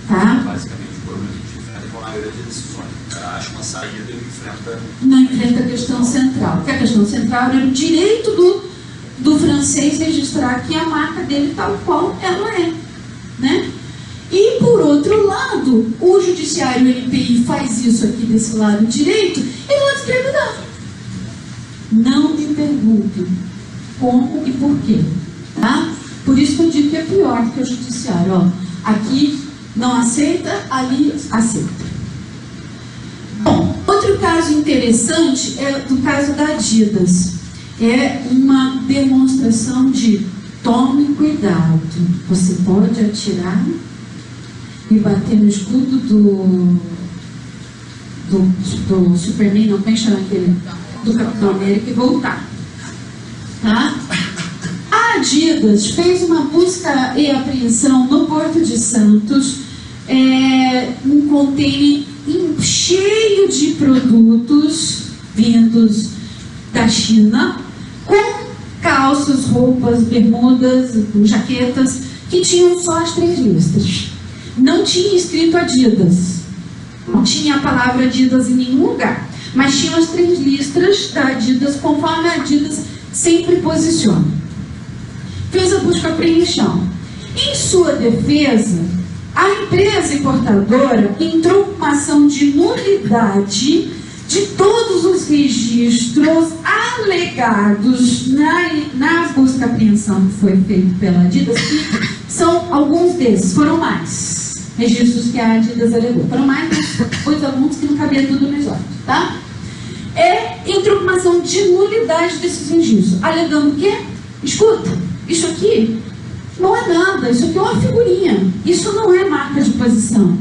Tá? Basicamente, o problema que a gente enfrenta com a maioria das decisões. O cara acha uma saída e não enfrenta a questão central. Porque a questão central é o direito do francês registrar que a marca dele tal qual ela é, né? E por outro lado, o judiciário, o INPI, faz isso aqui desse lado direito e do lado esquerdo não. Não me perguntem como e por quê, tá? Por isso que eu digo que é pior que o judiciário. Ó, aqui não aceita, ali aceita. Bom, outro caso interessante é do caso da Adidas. É uma demonstração de: tome cuidado, você pode atirar e bater no escudo do Superman, não tem chama aquele, do Capitão América, e voltar. Tá? A Adidas fez uma busca e apreensão no Porto de Santos, um container cheio de produtos vindos da China, com calças, roupas, bermudas, jaquetas, que tinham só as 3 listras. Não tinha escrito Adidas, não tinha a palavra Adidas em nenhum lugar, mas tinham as 3 listras da Adidas, conforme a Adidas sempre posiciona. Fez a busca e apreensão. Em sua defesa, a empresa importadora entrou com uma ação de nulidade de todos os registros alegados na busca e apreensão que foi feita pela Adidas, que são alguns desses, foram mais registros que a Adidas alegou, foram mais, depois alguns que não cabia tudo no exórdio, tá? Entrou com uma ação de nulidade desses registros, alegando o quê? Escuta, isso aqui não é nada, isso aqui é uma figurinha, isso não é marca de posição.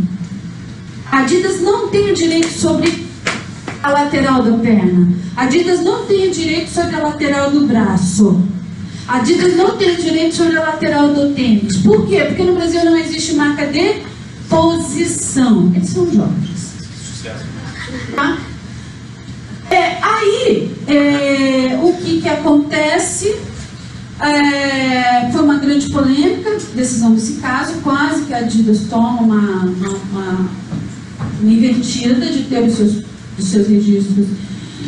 A Adidas não tem o direito sobre a lateral da perna. A Adidas não tem o direito sobre a lateral do braço. A Adidas não tem o direito sobre a lateral do tênis. Por quê? Porque no Brasil não existe marca de posição. Eles são jovens. Tá? O que acontece? Foi uma grande polêmica, decisão desse caso, quase que a Adidas toma uma invertida de ter os seus registros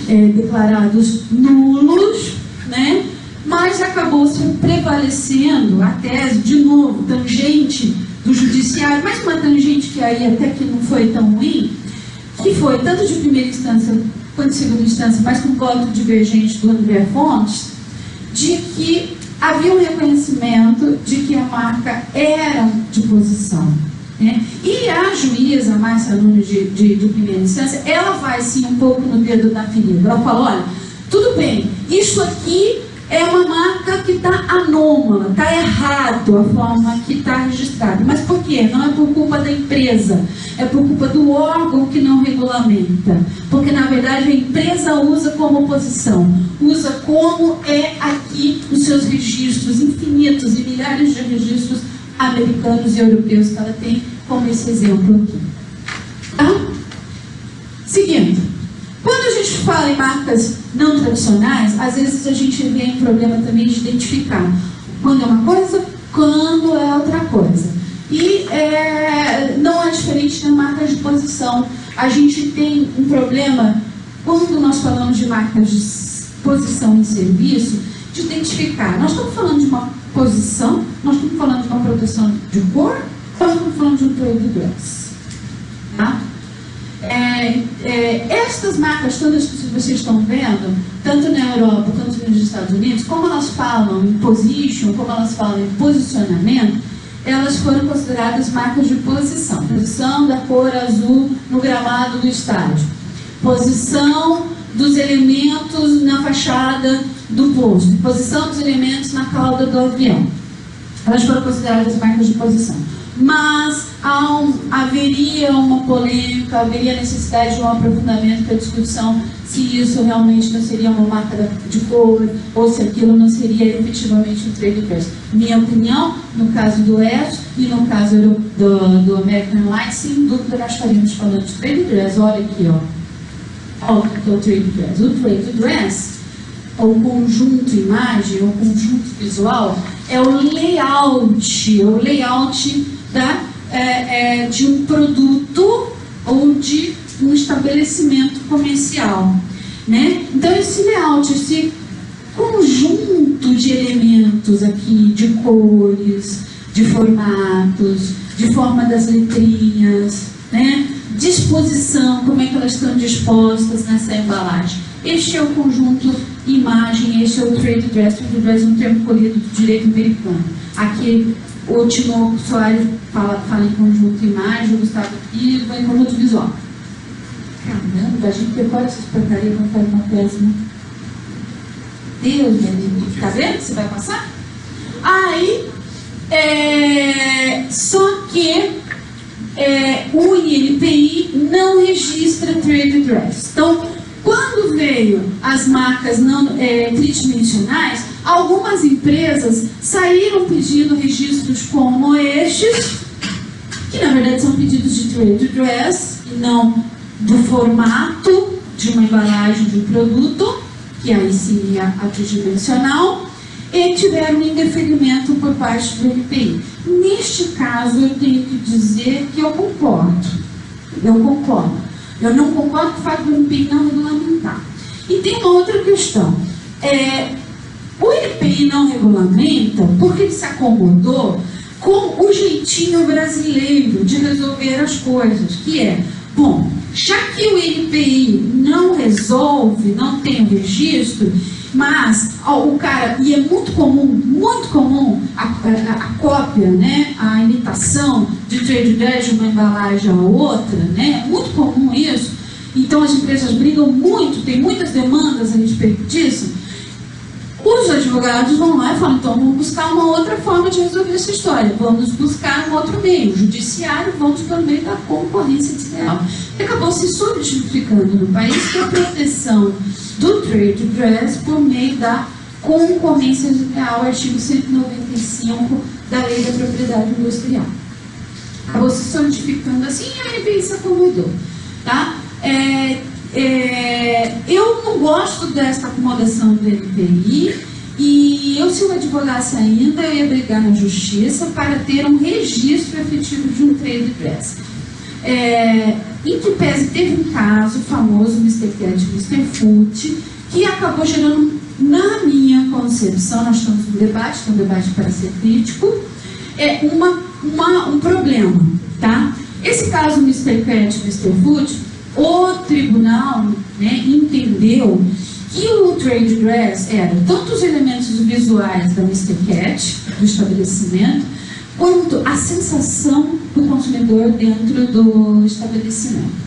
declarados nulos, né? Mas acabou se prevalecendo a tese, de novo, tangente do judiciário, mas uma tangente que aí até que não foi tão ruim, que foi tanto de primeira instância quanto de segunda instância, mas com voto divergente do André Fontes, de que havia um reconhecimento de que a marca era de posição. Né? E a juíza, Márcia Nunes, de primeira instância, ela vai sim um pouco no dedo da ferida. Ela fala, olha, tudo bem, isso aqui é uma marca que está anômala, está errado a forma que está registrada. Mas por quê? Não é por culpa da empresa, é por culpa do órgão que não regulamenta. Porque, na verdade, a empresa usa como posição, usa como é aqui os seus registros infinitos e milhares de registros americanos e europeus que ela tem, como esse exemplo aqui. Tá? Seguindo. Quando a gente fala em marcas não tradicionais, às vezes a gente vê um problema também de identificar quando é uma coisa, quando é outra coisa. E não é diferente na marca de posição. A gente tem um problema, quando nós falamos de marcas de posição em serviço, de identificar. Nós estamos falando de uma posição, nós estamos falando de uma proteção de cor, nós estamos falando de um trade dress. Tá? Estas marcas todas que vocês estão vendo, tanto na Europa quanto nos Estados Unidos, como elas falam em position, como elas falam em posicionamento, elas foram consideradas marcas de posição. Posição da cor azul no gramado do estádio. Posição dos elementos na fachada do posto. Posição dos elementos na cauda do avião. Elas foram consideradas marcas de posição. Mas haveria uma polêmica, haveria necessidade de um aprofundamento para a discussão se isso realmente não seria uma marca de cor ou se aquilo não seria efetivamente um trade dress. Minha opinião, no caso do ESO e no caso do American Airlines, sem dúvida nós estaríamos falando de trade dress. Olha aqui, ó. Olha o que é o trade dress. O trade dress, ou conjunto imagem, ou conjunto visual, é o layout de um produto ou de um estabelecimento comercial, né? Então esse layout, esse conjunto de elementos aqui, de cores, de formatos, de forma das letrinhas, né? Disposição, como é que elas estão dispostas nessa embalagem. Este é o conjunto imagem, este é o trade dress. Trade dress é um termo colhido do direito americano. Aqui o Timo Soares fala em conjunto imagem, o Gustavo aqui vai em conjunto visual. Caramba, a gente decora essas porcarias quando faz uma peça, né? Deus, meu Deus, tá vendo que você vai passar? Aí, só que o INPI não registra trade dress. Então, quando veio as marcas tridimensionais, algumas empresas saíram pedindo registros como estes, que na verdade são pedidos de trade dress e não do formato de uma embalagem de um produto, que aí seria a tridimensional, e tiveram um indeferimento por parte do INPI. Neste caso, eu tenho que dizer que eu concordo. Eu não concordo com o fato do INPI não regulamentar. E tem uma outra questão. O INPI não regulamenta porque ele se acomodou com o jeitinho brasileiro de resolver as coisas, que é, bom, já que o INPI não resolve, não tem o registro, mas o cara, e é muito comum a cópia, né, a imitação de trade dress de uma embalagem a outra, né, é muito comum isso. Então as empresas brigam muito, tem muitas demandas a respeito disso. Os advogados vão lá e falam, então vamos buscar uma outra forma de resolver essa história, vamos buscar um outro meio, o judiciário, vamos pelo meio da concorrência desleal. E acabou se solidificando no país que a proteção do trade dress por meio da concorrência desleal, artigo 195 da Lei da Propriedade Industrial. Acabou se solidificando assim e a INPI se acomodou. Tá? Eu não gosto dessa acomodação do INPI e eu, se eu advogasse ainda, eu ia brigar na justiça para ter um registro efetivo de um trade dress. Em que pese teve um caso famoso, Mr. Cat e Mr. Foot, que acabou gerando, na minha concepção, nós estamos no debate, que é um debate para ser crítico, um problema, tá? Esse caso, Mr. Cat e Mr. Foot, o tribunal, né, entendeu que o trade dress era tanto os elementos visuais da Mr. Cat, do estabelecimento, quanto a sensação do consumidor dentro do estabelecimento.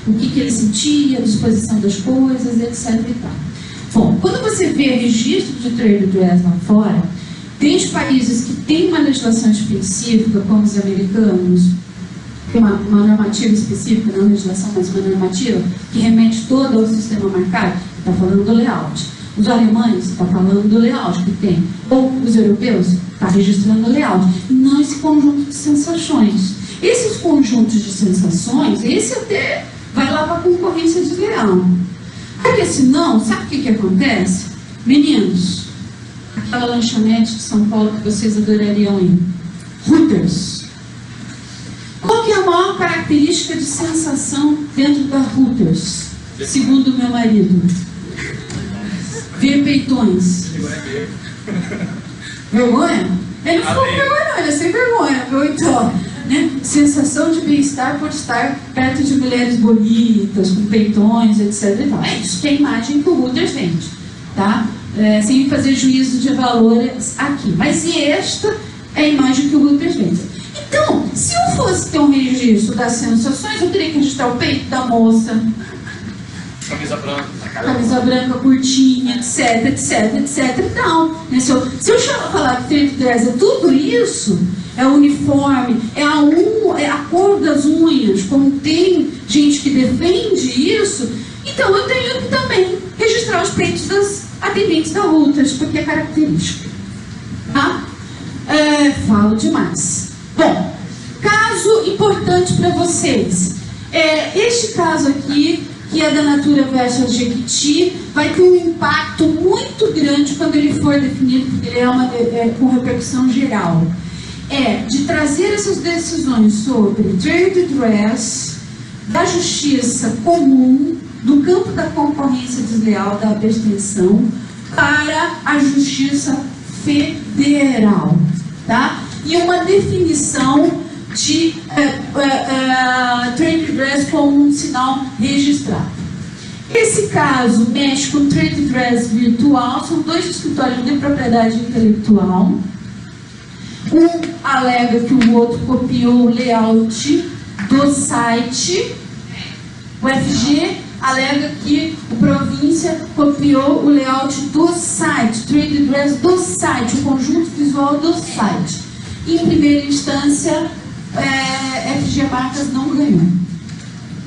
O que ele sentia, a disposição das coisas, etc. e tal. Bom, quando você vê registro de trade dress lá fora, tem os países que têm uma legislação específica, como os americanos, tem uma normativa específica, não legislação, mas uma normativa, que remete todo ao sistema marcado, está falando do layout. Os alemães, está falando do layout que tem. Ou os europeus, está registrando o layout. Não esse conjunto de sensações. Esses conjuntos de sensações, esse até vai lá para a concorrência desleal. Porque senão, sabe o que acontece? Meninos, aquela lanchonete de São Paulo que vocês adorariam ir. Hooters. Qual que é a maior característica de sensação dentro da Hooters? Segundo o meu marido. Ver peitões. Vergonha? Ele não ficou com vergonha, não, ele é sem vergonha, viu? Então, né? Sensação de bem-estar por estar perto de mulheres bonitas, com peitões, etc. E tal. É isso que é a imagem que o Hooters vende, tá? Sem fazer juízo de valores aqui. Mas e esta é a imagem que o Hooters vende. Então, se eu fosse ter um registro das sensações, eu teria que registrar o peito da moça, camisa branca curtinha, etc, etc, etc e tal. Se eu falar que trade dress é tudo isso, é o uniforme, é a cor das unhas, como tem gente que defende isso, então eu tenho que também registrar os peitos das atendentes da Hooters, porque é característica. Tá? Falo demais. Bom, caso importante para vocês. Este caso aqui, que é da Natura versus Jequiti, vai ter um impacto muito grande quando ele for definido, porque ele é com repercussão geral. De trazer essas decisões sobre trade dress, da justiça comum, do campo da concorrência desleal, da abstenção, para a justiça federal, tá? E uma definição de trade dress como um sinal registrado. Esse caso mexe com trade dress virtual, são dois escritórios de propriedade intelectual. Um alega que o outro copiou o layout do site, o FG alega que o Província copiou o layout do site, trade dress do site, o conjunto visual do site. Em primeira instância, FG Marcas não ganhou.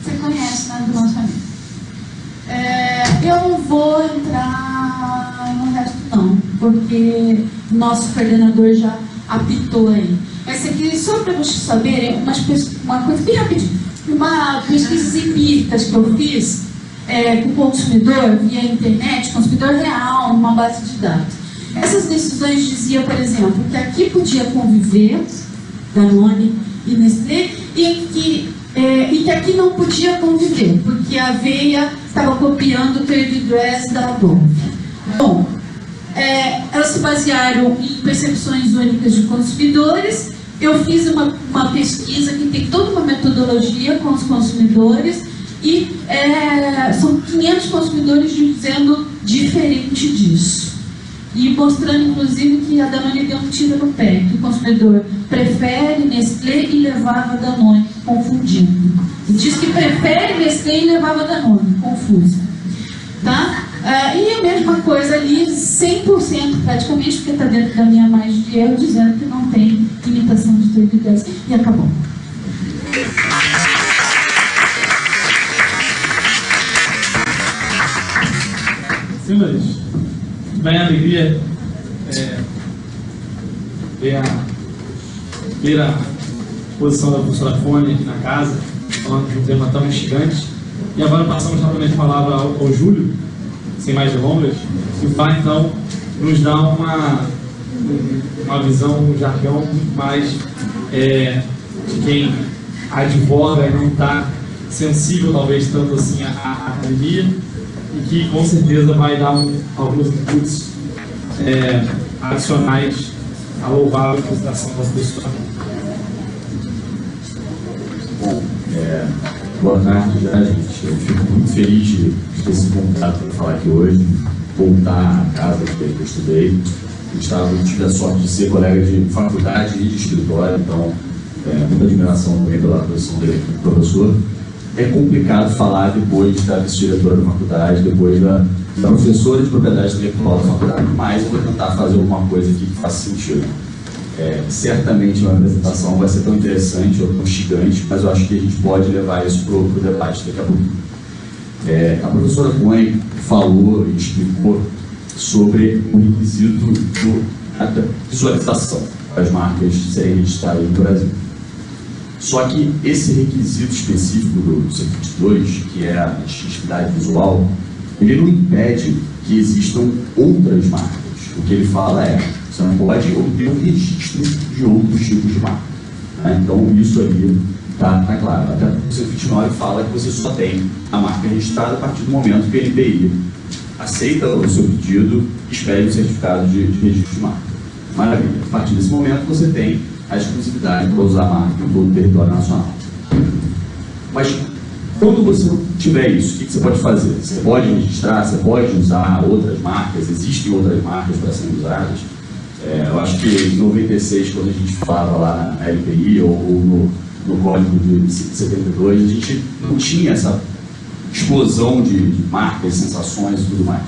Você conhece, né, do lançamento. Eu não vou entrar no resto não, porque o nosso coordenador já apitou aí. Essa aqui, só para vocês saberem, uma coisa bem rapidinho. Uma pesquisa empíricas que eu fiz com o consumidor via internet, consumidor real, numa base de dados. Essas decisões diziam, por exemplo, que aqui podia conviver Danone e Nestlé e que aqui não podia conviver, porque a Aveia estava copiando o trade dress da Dove. Bom, elas se basearam em percepções únicas de consumidores. Eu fiz uma pesquisa que tem toda uma metodologia com os consumidores e são 500 consumidores dizendo diferente disso. E mostrando, inclusive, que a Danone deu um tiro no pé, que o consumidor prefere Nestlé e levava Danone, confundindo. E diz que prefere Nestlé e levava Danone, confuso. Tá? E a mesma coisa ali, 100% praticamente, porque está dentro da minha margem de erro, dizendo que não tem imitação de trade dress. E acabou. Senhores, bem alegria ver a exposição da professora Fone aqui na casa, falando de um tema tão instigante. E agora passamos novamente a palavra ao Júlio, sem mais delongas, que vai então nos dar uma visão, um jargão muito mais de quem advoga e não está sensível talvez tanto assim à academia, e que com certeza vai dar alguns inputs adicionais à louvável apresentação da pessoa. Bom, boa tarde já, gente. Eu fico muito feliz de ter sido convidado para falar aqui hoje, voltar à casa que eu estudei. Eu tive a sorte de ser colega de faculdade e de escritório, então muita admiração também pela posição dele como professor. É complicado falar depois da vice-diretora da faculdade, depois da professora de propriedade intelectual da faculdade, mas eu vou tentar fazer alguma coisa aqui que faça sentido. Certamente uma apresentação vai ser tão interessante ou tão instigante, mas eu acho que a gente pode levar isso para o debate daqui a pouco. A professora Connie falou e explicou sobre o requisito da visualização das marcas serem registradas no Brasil. Só que esse requisito específico do C22, que é a distintividade visual, ele não impede que existam outras marcas. O que ele fala você não pode obter um registro de outros tipos de marca. Então, isso ali está claro. Até porque o C29 fala que você só tem a marca registrada a partir do momento que o NPI aceita o seu pedido e expede o certificado de registro de marca. Maravilha. A partir desse momento, você tem a exclusividade para usar a marca em todo o território nacional. Mas, quando você tiver isso, o que você pode fazer? Você pode registrar, você pode usar outras marcas, existem outras marcas para serem usadas. Eu acho que em 96, quando a gente falava lá na LPI ou no código de 72, a gente não tinha essa explosão de marcas, sensações e tudo mais.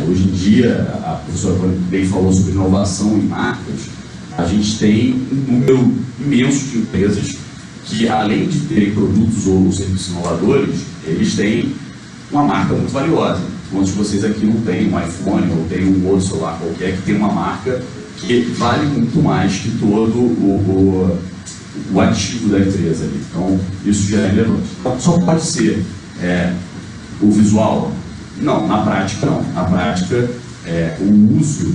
Hoje em dia, a professora bem falou sobre inovação em marcas, a gente tem um número imenso de empresas que, além de terem produtos ou serviços inovadores, eles têm uma marca muito valiosa. Muitos de vocês aqui não têm um iPhone ou tem um outro celular qualquer que tem uma marca que vale muito mais que todo o ativo da empresa ali. Então, isso já é relevante. Só pode ser o visual? Não, na prática não. Na prática, o uso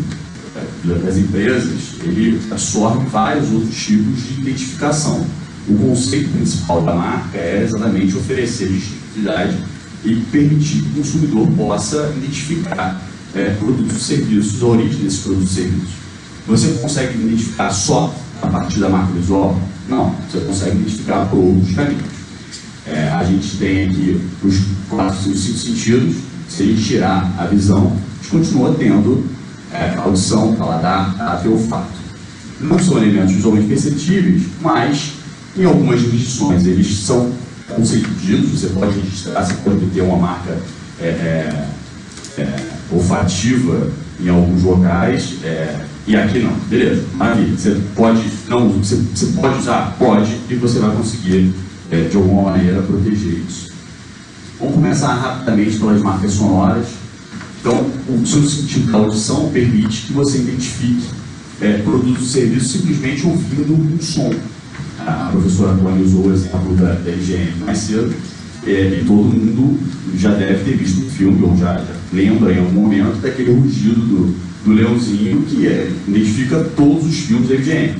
das empresas, ele absorve vários outros tipos de identificação. O conceito principal da marca é exatamente oferecer distintividade e permitir que o consumidor possa identificar produtos e serviços, a origem desses produtos e serviços. Você consegue identificar só a partir da marca visual? Não, você consegue identificar por outros caminhos. A gente tem aqui os 4 e 5 sentidos. Se a gente tirar a visão, a gente continua tendo audição, paladar, tato e olfato. Não são elementos visualmente perceptíveis, mas em algumas jurisdições eles são concedidos. Você pode registrar, você pode ter uma marca olfativa em alguns locais, e aqui não. Beleza, maravilha. Você pode usar? Pode, e você vai conseguir, de alguma maneira, proteger isso. Vamos começar rapidamente pelas marcas sonoras. Então, o seu sentido da audição permite que você identifique produtos e serviços simplesmente ouvindo um som. A professora Connie usou o exemplo da LGN mais cedo, e todo mundo já deve ter visto o filme, ou já lembra em algum momento daquele rugido do leãozinho que identifica todos os filmes da LGN.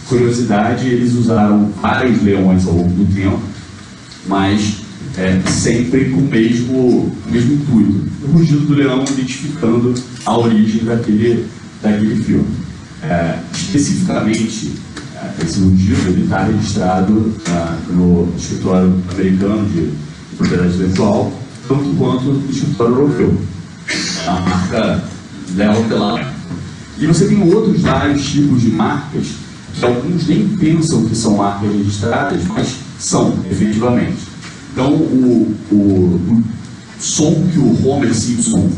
Curiosidade, eles usaram vários leões ao longo do tempo, mas sempre com o mesmo intuito. O rugido do leão identificando a origem daquele filme. Especificamente, esse rugido está registrado no escritório americano de propriedade intelectual, tanto quanto no escritório europeu. A marca Leo Pelado. E você tem outros vários tipos de marcas que alguns nem pensam que são marcas registradas, mas são, efetivamente. Então, o som que o Homer Simpson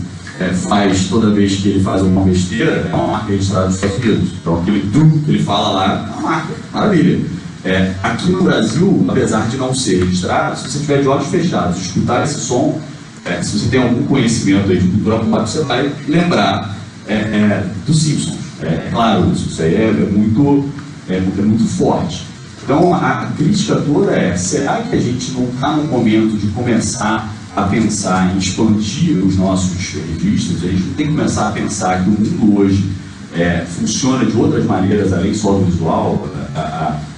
faz toda vez que ele faz uma besteira é uma marca registrada nos Estados Unidos. Então, aquele trum que ele fala lá é uma marca. Maravilha. Aqui no Brasil, apesar de não ser registrado, se você tiver de olhos fechados e escutar esse som, se você tem algum conhecimento aí de cultura pop, você vai lembrar dos Simpsons. Claro, isso aí é muito forte. Então, a crítica toda será que a gente não está no momento de começar a pensar em expandir os nossos registros? A gente não tem que começar a pensar que o mundo hoje funciona de outras maneiras, além só do visual.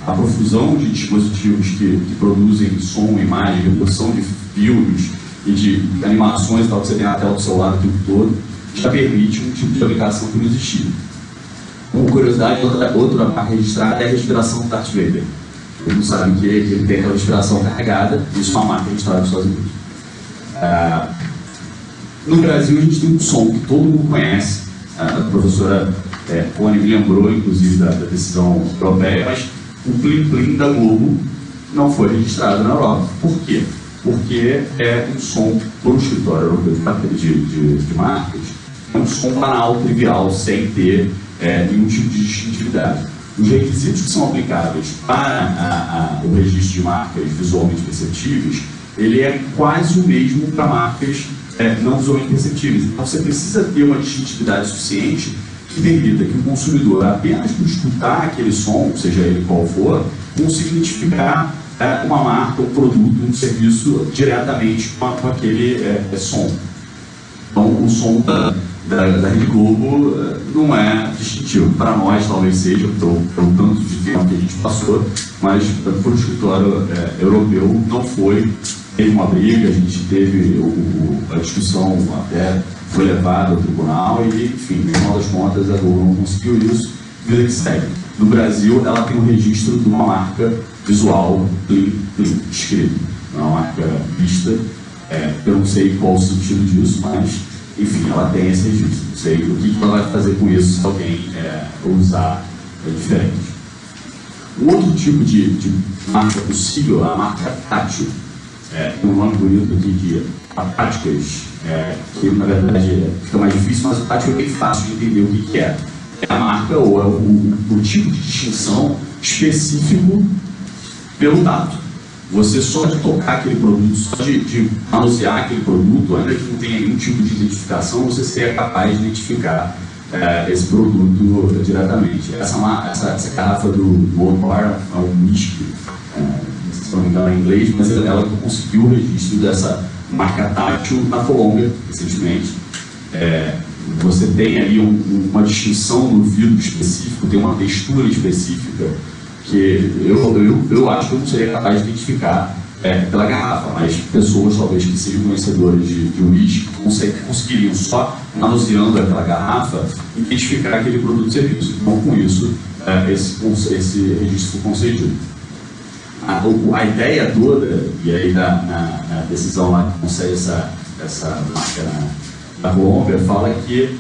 a profusão de dispositivos que produzem som, imagem, reprodução de filmes e de animações tal, que você tem na tela do celular o tempo todo, já permite um tipo de aplicação que não existia. Como curiosidade, outra marca registrada é a respiração do Darth Vader. Todo mundo sabe que ele tem aquela respiração carregada, isso é uma marca registrada nos Estados Unidos. No Brasil, a gente tem um som que todo mundo conhece. A professora Cone me lembrou, inclusive, da decisão europeia, mas o Plim Plim da Globo não foi registrado na Europa. Por quê? Porque é um som, por um escritório europeu de marcas, é um som banal, trivial, sem ter nenhum tipo de distintividade. Os requisitos que são aplicáveis para o registro de marcas visualmente perceptíveis, ele é quase o mesmo para marcas não visualmente perceptíveis. Então você precisa ter uma distintividade suficiente que permita que o consumidor, apenas por escutar aquele som, seja ele qual for, consiga identificar uma marca, um produto, um serviço diretamente com aquele som. Então o som da Rede Globo não é distintivo. Para nós talvez seja, pelo tanto de tempo que a gente passou, mas para o escritório europeu não foi. Teve uma briga, a gente teve a discussão até foi levada ao tribunal e, enfim, no final das contas a Globo não conseguiu isso, vida que segue. No Brasil, ela tem um registro de uma marca visual Plim Plim, escrito, não é uma marca vista. Eu não sei qual o sentido disso, mas, enfim, ela tem esse registro. Não sei o que ela vai fazer com isso se alguém usar diferente. Um outro tipo de marca possível é a marca tátil. Tem um nome bonito aqui de apáticas, que na verdade fica mais difícil, mas o tátil é bem fácil de entender o que é. É a marca ou é o tipo de distinção específico pelo tato. Você só de tocar aquele produto, só de manusear aquele produto, ainda que não tenha nenhum tipo de identificação, você seria capaz de identificar esse produto diretamente. Essa garrafa do Old Bar é um whisky, se não me engano em inglês, mas ela conseguiu o registro dessa marca tátil na Colômbia, recentemente. Você tem ali uma distinção no vidro específico, tem uma textura específica que eu acho que eu não seria capaz de identificar pela garrafa, mas pessoas talvez que sejam conhecedoras de uísque conseguiriam só manuseando aquela garrafa identificar aquele produto de serviço. Então, com isso, esse registro foi concedido. A ideia toda, e aí na decisão lá que concede essa marca na Colômbia, fala que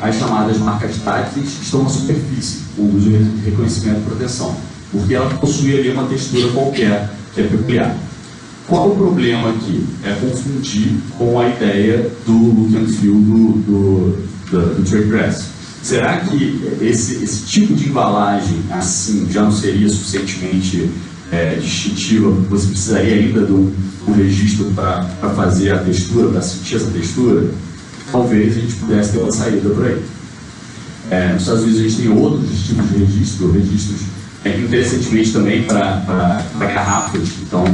as chamadas marcas táteis estão na superfície, conduzem o reconhecimento e proteção, porque ela possui ali uma textura qualquer que é peculiar. Qual o problema aqui? É confundir com a ideia do look and feel do trade dress. Será que esse tipo de embalagem assim já não seria suficientemente distintiva? Você precisaria ainda de um registro para fazer a textura, para sentir essa textura? Talvez a gente pudesse ter uma saída por aí. Nos Estados Unidos a gente tem outros tipos de registros interessantemente também para garrafas. Então,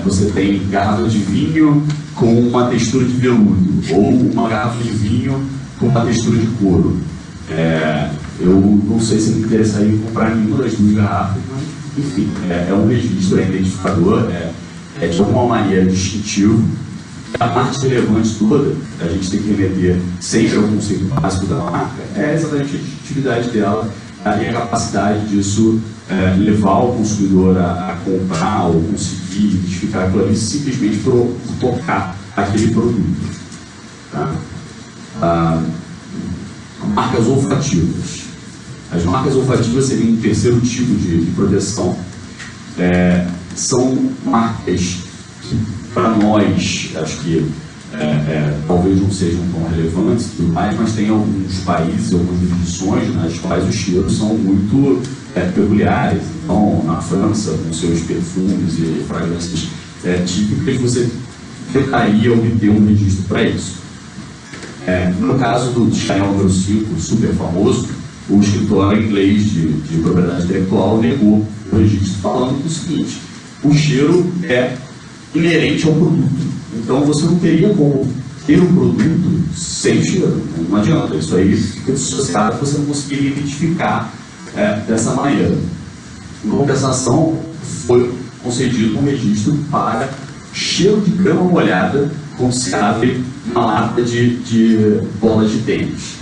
você tem garrafa de vinho com uma textura de veludo, ou uma garrafa de vinho com uma textura de couro. Eu não sei se me interessaria em comprar nenhuma das duas garrafas, mas, enfim, é um registro, é identificador, de alguma maneira distintivo. A parte relevante toda, a gente tem que remeter sempre ao conceito básico da marca, é exatamente a distintividade dela e a capacidade disso levar o consumidor a comprar ou conseguir identificar aquilo ali simplesmente por tocar aquele produto. Tá? Marcas olfativas. As marcas olfativas seriam um terceiro tipo de proteção. São marcas que, para nós, acho que talvez não sejam tão relevantes e tudo mais, mas tem alguns países, algumas jurisdições nas quais os cheiros são muito peculiares. Então, na França, com seus perfumes e fragrâncias típicas, você tentaria obter um registro para isso. No caso do Chanel número 5, super famoso, o escritório inglês de propriedade intelectual negou o registro, falando o seguinte: o cheiro é inerente ao produto. Então você não teria como ter um produto sem cheiro. Não adianta. Isso aí fica dissociado, você não conseguiria identificar dessa maneira. Em compensação, foi concedido um registro para cheiro de grama molhada quando se abre uma lata de bolas de tênis.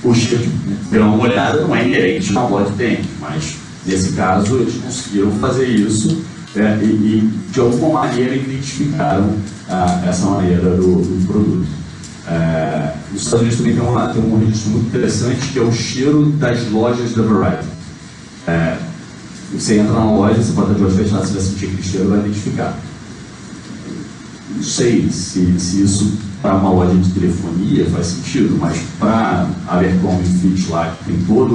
O cheiro de grama molhada não é inerente a uma bola de tênis, mas nesse caso eles conseguiram fazer isso e de alguma maneira identificaram essa maneira do produto. Nos Estados Unidos também tem um registro muito interessante que é o cheiro das lojas da Variety. Você entra na loja, você pode estar de olho fechado, você vai sentir aquele cheiro e vai identificar. Não sei se isso para uma loja de telefonia faz sentido, mas para a Abercrombie Fitch lá, que tem todo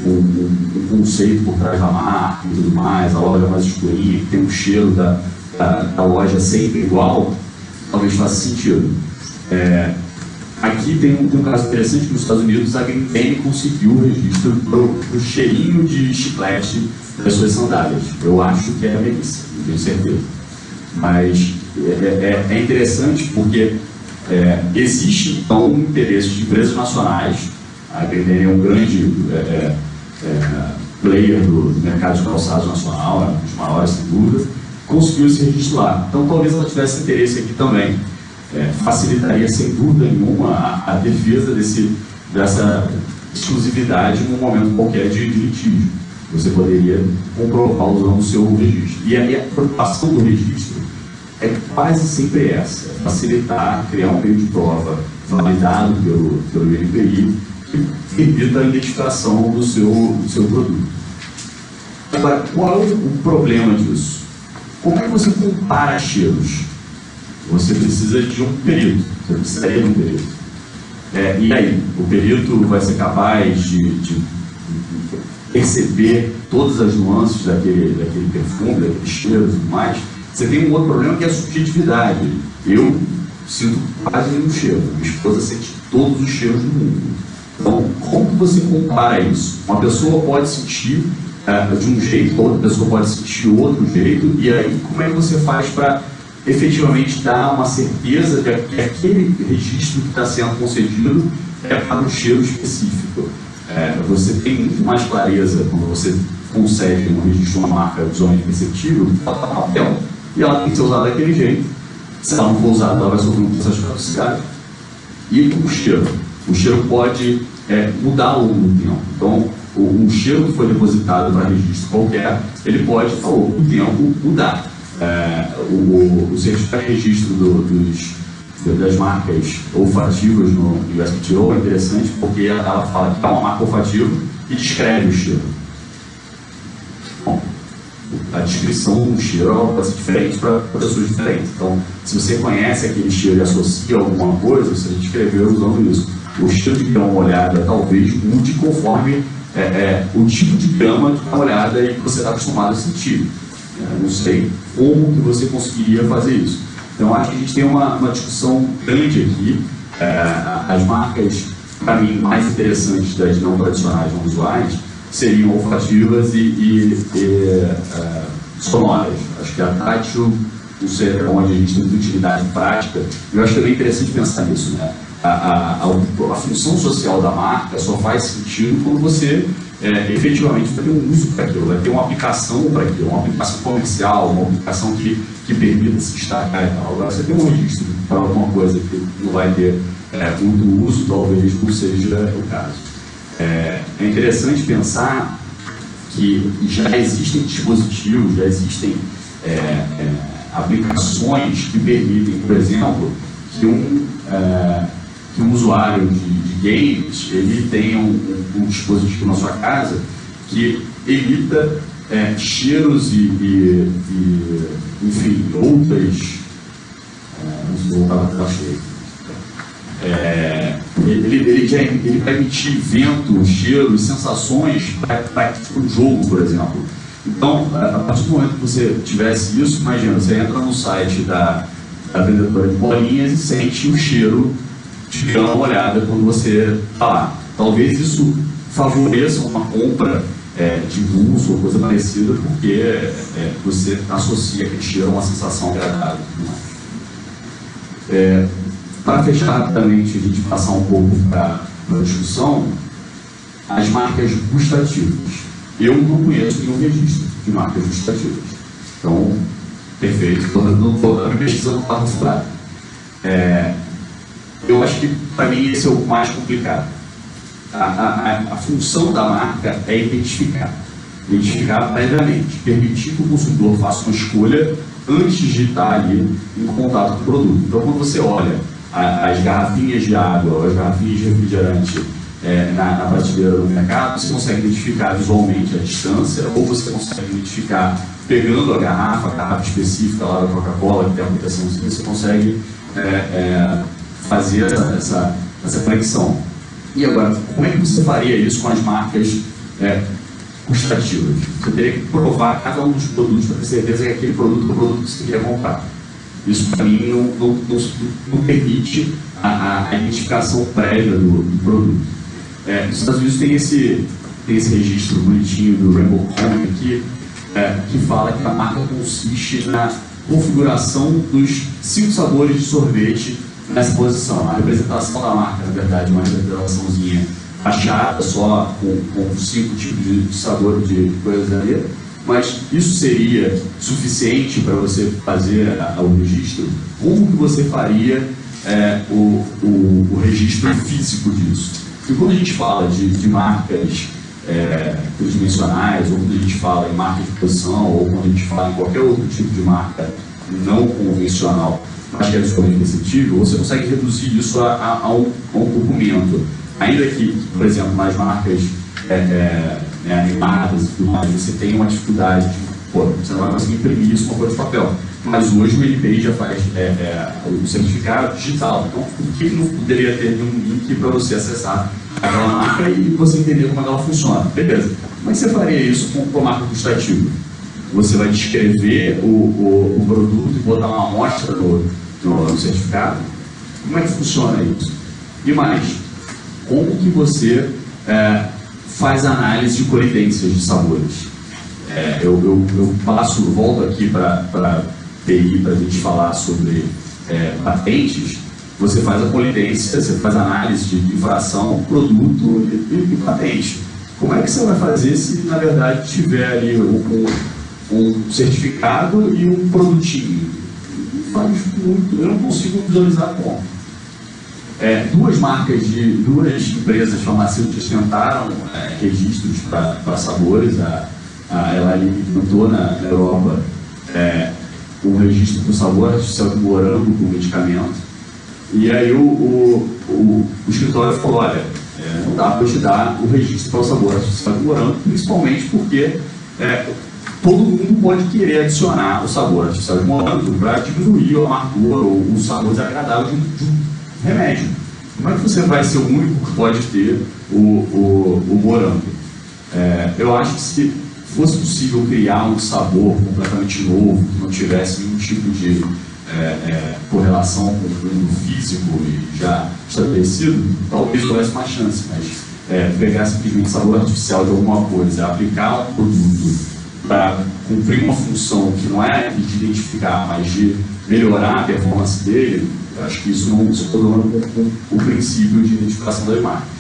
um conceito por trás da marca e tudo mais, a loja mais escurinha, que tem um cheiro da loja sempre igual, talvez faça sentido. Aqui tem um caso interessante que nos Estados Unidos a Green Penny conseguiu o registro do cheirinho de chiclete das suas sandálias. Eu acho que é a Melissa, não tenho certeza. Mas é interessante porque existe então um interesse de empresas nacionais. A Green Penny é um grande player do mercado de calçados nacional, é um dos maiores sem dúvida, conseguiu se registrar. Então talvez ela tivesse interesse aqui também. Facilitaria sem dúvida nenhuma a defesa dessa exclusividade num momento qualquer de litígio. Você poderia comprovar usando o seu registro. E a preocupação do registro é quase sempre essa: facilitar, criar um meio de prova validado pelo INPI que evita a identificação do seu produto. Agora, qual é o problema disso? Como é que você compara cheiros? Você precisa de um perito, você precisaria de um perito. E aí, o perito vai ser capaz de perceber todas as nuances daquele perfume, daquele cheiro e tudo mais? Você tem um outro problema que é a subjetividade. Eu sinto quase nenhum cheiro, minha esposa sente todos os cheiros do mundo. Então, como que você compara isso? Uma pessoa pode sentir de um jeito, outra pessoa pode sentir outro jeito, e aí como é que você faz para efetivamente dar uma certeza de que aquele registro que está sendo concedido é para um cheiro específico? Você tem muito mais clareza quando você concede um registro, uma marca visualmente perceptível, ela está no papel e ela tem que ser usada daquele jeito. Se ela não for usada, ela vai sofrer um processo de caducidade. E o cheiro pode mudar ao longo do tempo. Então, um cheiro que foi depositado para registro qualquer, ele pode, ao longo do tempo, mudar. O certificado de registro das marcas olfativas no USPTO é interessante porque ela fala que é uma marca olfativa e descreve o cheiro. Bom, a descrição do cheiro pode ser diferente para pessoas diferentes. Então, se você conhece aquele cheiro e associa a alguma coisa, você descreveu usando isso. O cheiro de grama molhada talvez mude conforme o tipo de grama de grama molhada e que você está acostumado a sentir. Não sei como que você conseguiria fazer isso. Então, acho que a gente tem uma discussão grande aqui. As marcas, para mim, mais interessantes das não tradicionais, não visuais, seriam olfativas e sonoras. Acho que a tátil, não sei onde a gente tem muita utilidade prática, eu acho também interessante pensar nisso, né? A função social da marca só faz sentido quando você efetivamente vai ter um uso para aquilo, vai ter uma aplicação para aquilo, uma aplicação comercial, uma aplicação que permita se destacar e tal. Agora, você tem um registro para alguma coisa que não vai ter muito uso, talvez não seja o caso. É interessante pensar que já existem dispositivos, já existem aplicações que permitem, por exemplo, que um usuário de games ele tenha um dispositivo na sua casa que evita cheiros e enfim, outras. Não sei se voltar para cheio. Ele vai emitir vento, cheiros, sensações para o jogo, por exemplo. Então, a partir do momento que você tivesse isso, imagina, você entra no site da vendedora de bolinhas e sente o cheiro de grama molhada quando você está lá. Talvez isso favoreça uma compra de impulso ou coisa parecida, porque você associa aquele cheiro a uma sensação agradável. Para fechar rapidamente, a gente passar um pouco para a discussão, as marcas gustativas. eu não conheço nenhum registro de marcas justificativas. Então, perfeito, a pesquisa não está mostrada. Eu acho que, para mim, esse é o mais complicado. A função da marca é identificar previamente, permitir que o consumidor faça uma escolha antes de estar ali em contato com o produto. Então, quando você olha as garrafinhas de água ou as garrafinhas de refrigerante na prateleira do mercado, você consegue identificar visualmente a distância, ou você consegue identificar pegando a garrafa específica lá da Coca-Cola, que tem a proteçãozinha, você consegue fazer essa conexão. E agora, como é que você faria isso com as marcas gustativas? Você teria que provar cada um dos produtos para ter certeza que aquele produto é o produto que você queria comprar. Isso, para mim, não permite a identificação prévia do produto. Nos Estados Unidos tem esse registro bonitinho do Rainbow Comic aqui, que fala que a marca consiste na configuração dos 5 sabores de sorvete nessa posição. A representação da marca, na verdade, é uma representaçãozinha fachada, só com 5 tipos de sabor de coisas ali, mas isso seria suficiente para você fazer o registro? Como que você faria o registro físico disso? Porque quando a gente fala de marcas tridimensionais, ou quando a gente fala em marca de posição, ou quando a gente fala em qualquer outro tipo de marca não convencional, mas que é visualmente perceptível, você consegue reduzir isso a um documento. Ainda que, por exemplo, nas marcas animadas e tudo mais, você tem uma dificuldade de, você não vai conseguir imprimir isso com uma folha de papel. Mas hoje o NPI já faz o certificado digital. Então, por que não poderia ter nenhum link para você acessar aquela marca e você entender como ela funciona? Beleza. Como é que você faria isso com a marca gustativa? Você vai descrever o produto e botar uma amostra no certificado? Como é que funciona isso? E mais, como que você faz análise de colidências de sabores? Eu volto aqui para TI para a gente falar sobre patentes. Você faz a colidência, você faz análise de infração, produto e patente. Como é que você vai fazer se, na verdade, tiver ali um certificado e um produtinho? Faz muito, eu não consigo visualizar como. Duas empresas farmacêuticas tentaram registros para sabores. Ela implementou na Europa um registro para o sabor artificial de morango com medicamento. E aí o escritório falou, olha, não dá para eu te dar o registro para o sabor artificial de morango, principalmente porque todo mundo pode querer adicionar o sabor artificial de morango para diminuir o amargor ou o sabor desagradável de um remédio. Como é que você vai ser o único que pode ter o morango? Eu acho que se fosse possível criar um sabor completamente novo, que não tivesse nenhum tipo de correlação com o mundo físico e já estabelecido, talvez houvesse uma chance, mas pegar simplesmente sabor artificial de alguma coisa, aplicar um produto para cumprir uma função que não é de identificar, mas de melhorar a performance dele, eu acho que isso não se torna com o princípio de identificação da marca.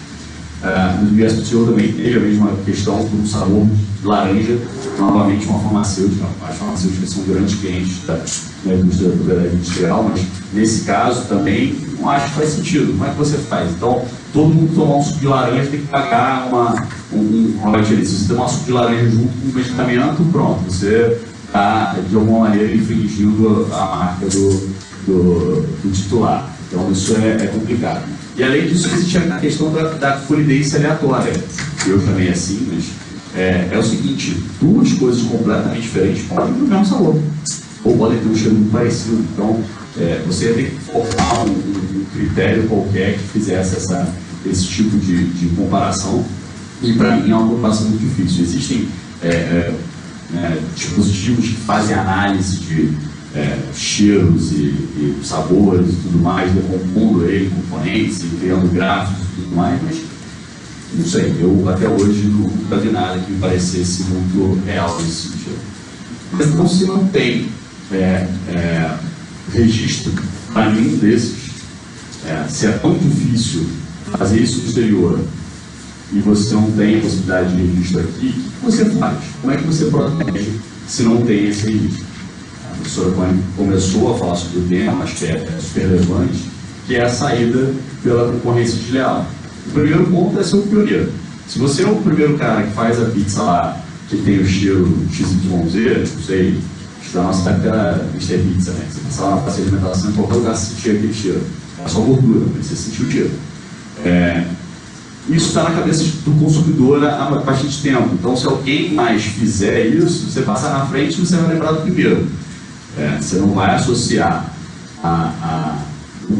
No USPTO também teve a mesma questão com o sabor de laranja, novamente uma farmacêutica. As farmacêuticas são grandes clientes da indústria da propriedade industrial, mas nesse caso também não acho que faz sentido. Como é que você faz? Então, todo mundo tomar um suco de laranja tem que pagar um royalty ali. Se você tomar um suco de laranja junto com o medicamento, pronto, você está de alguma maneira infringindo a marca do titular. Então, isso é complicado. E além disso, existe a questão da colidência aleatória. Eu também assim, mas é o seguinte, duas coisas completamente diferentes podem ter o mesmo sabor, ou podem ter um cheiro muito parecido. Então, você tem que formar um critério qualquer que fizesse esse tipo de comparação, e para mim é uma comparação muito difícil. Existem dispositivos que fazem análise de cheiros e sabores e tudo mais, decompondo ele em componentes e criando gráficos e tudo mais, mas não sei, eu até hoje nunca vi nada que me parecesse muito real nesse sentido. Mas então, se não tem registro para nenhum desses, se é tão difícil fazer isso no exterior, e você não tem a possibilidade de registro aqui, o que você faz? Como é que você protege se não tem esse registro? A professora Connie começou a falar sobre o tema, acho que é super relevante, que é a saída pela concorrência desleal. O primeiro ponto é ser o pioneiro. Se você é o primeiro cara que faz a pizza lá, que tem o cheiro XYZ, não sei, da nossa época era Mr. Pizza, né? Você passava na praça de alimentação, em qualquer lugar você sentia aquele cheiro. É só gordura, mas você sentiu o cheiro. Isso está na cabeça do consumidor há bastante tempo. Então, se alguém mais fizer isso, você passa na frente e você vai lembrar do primeiro. Você não vai associar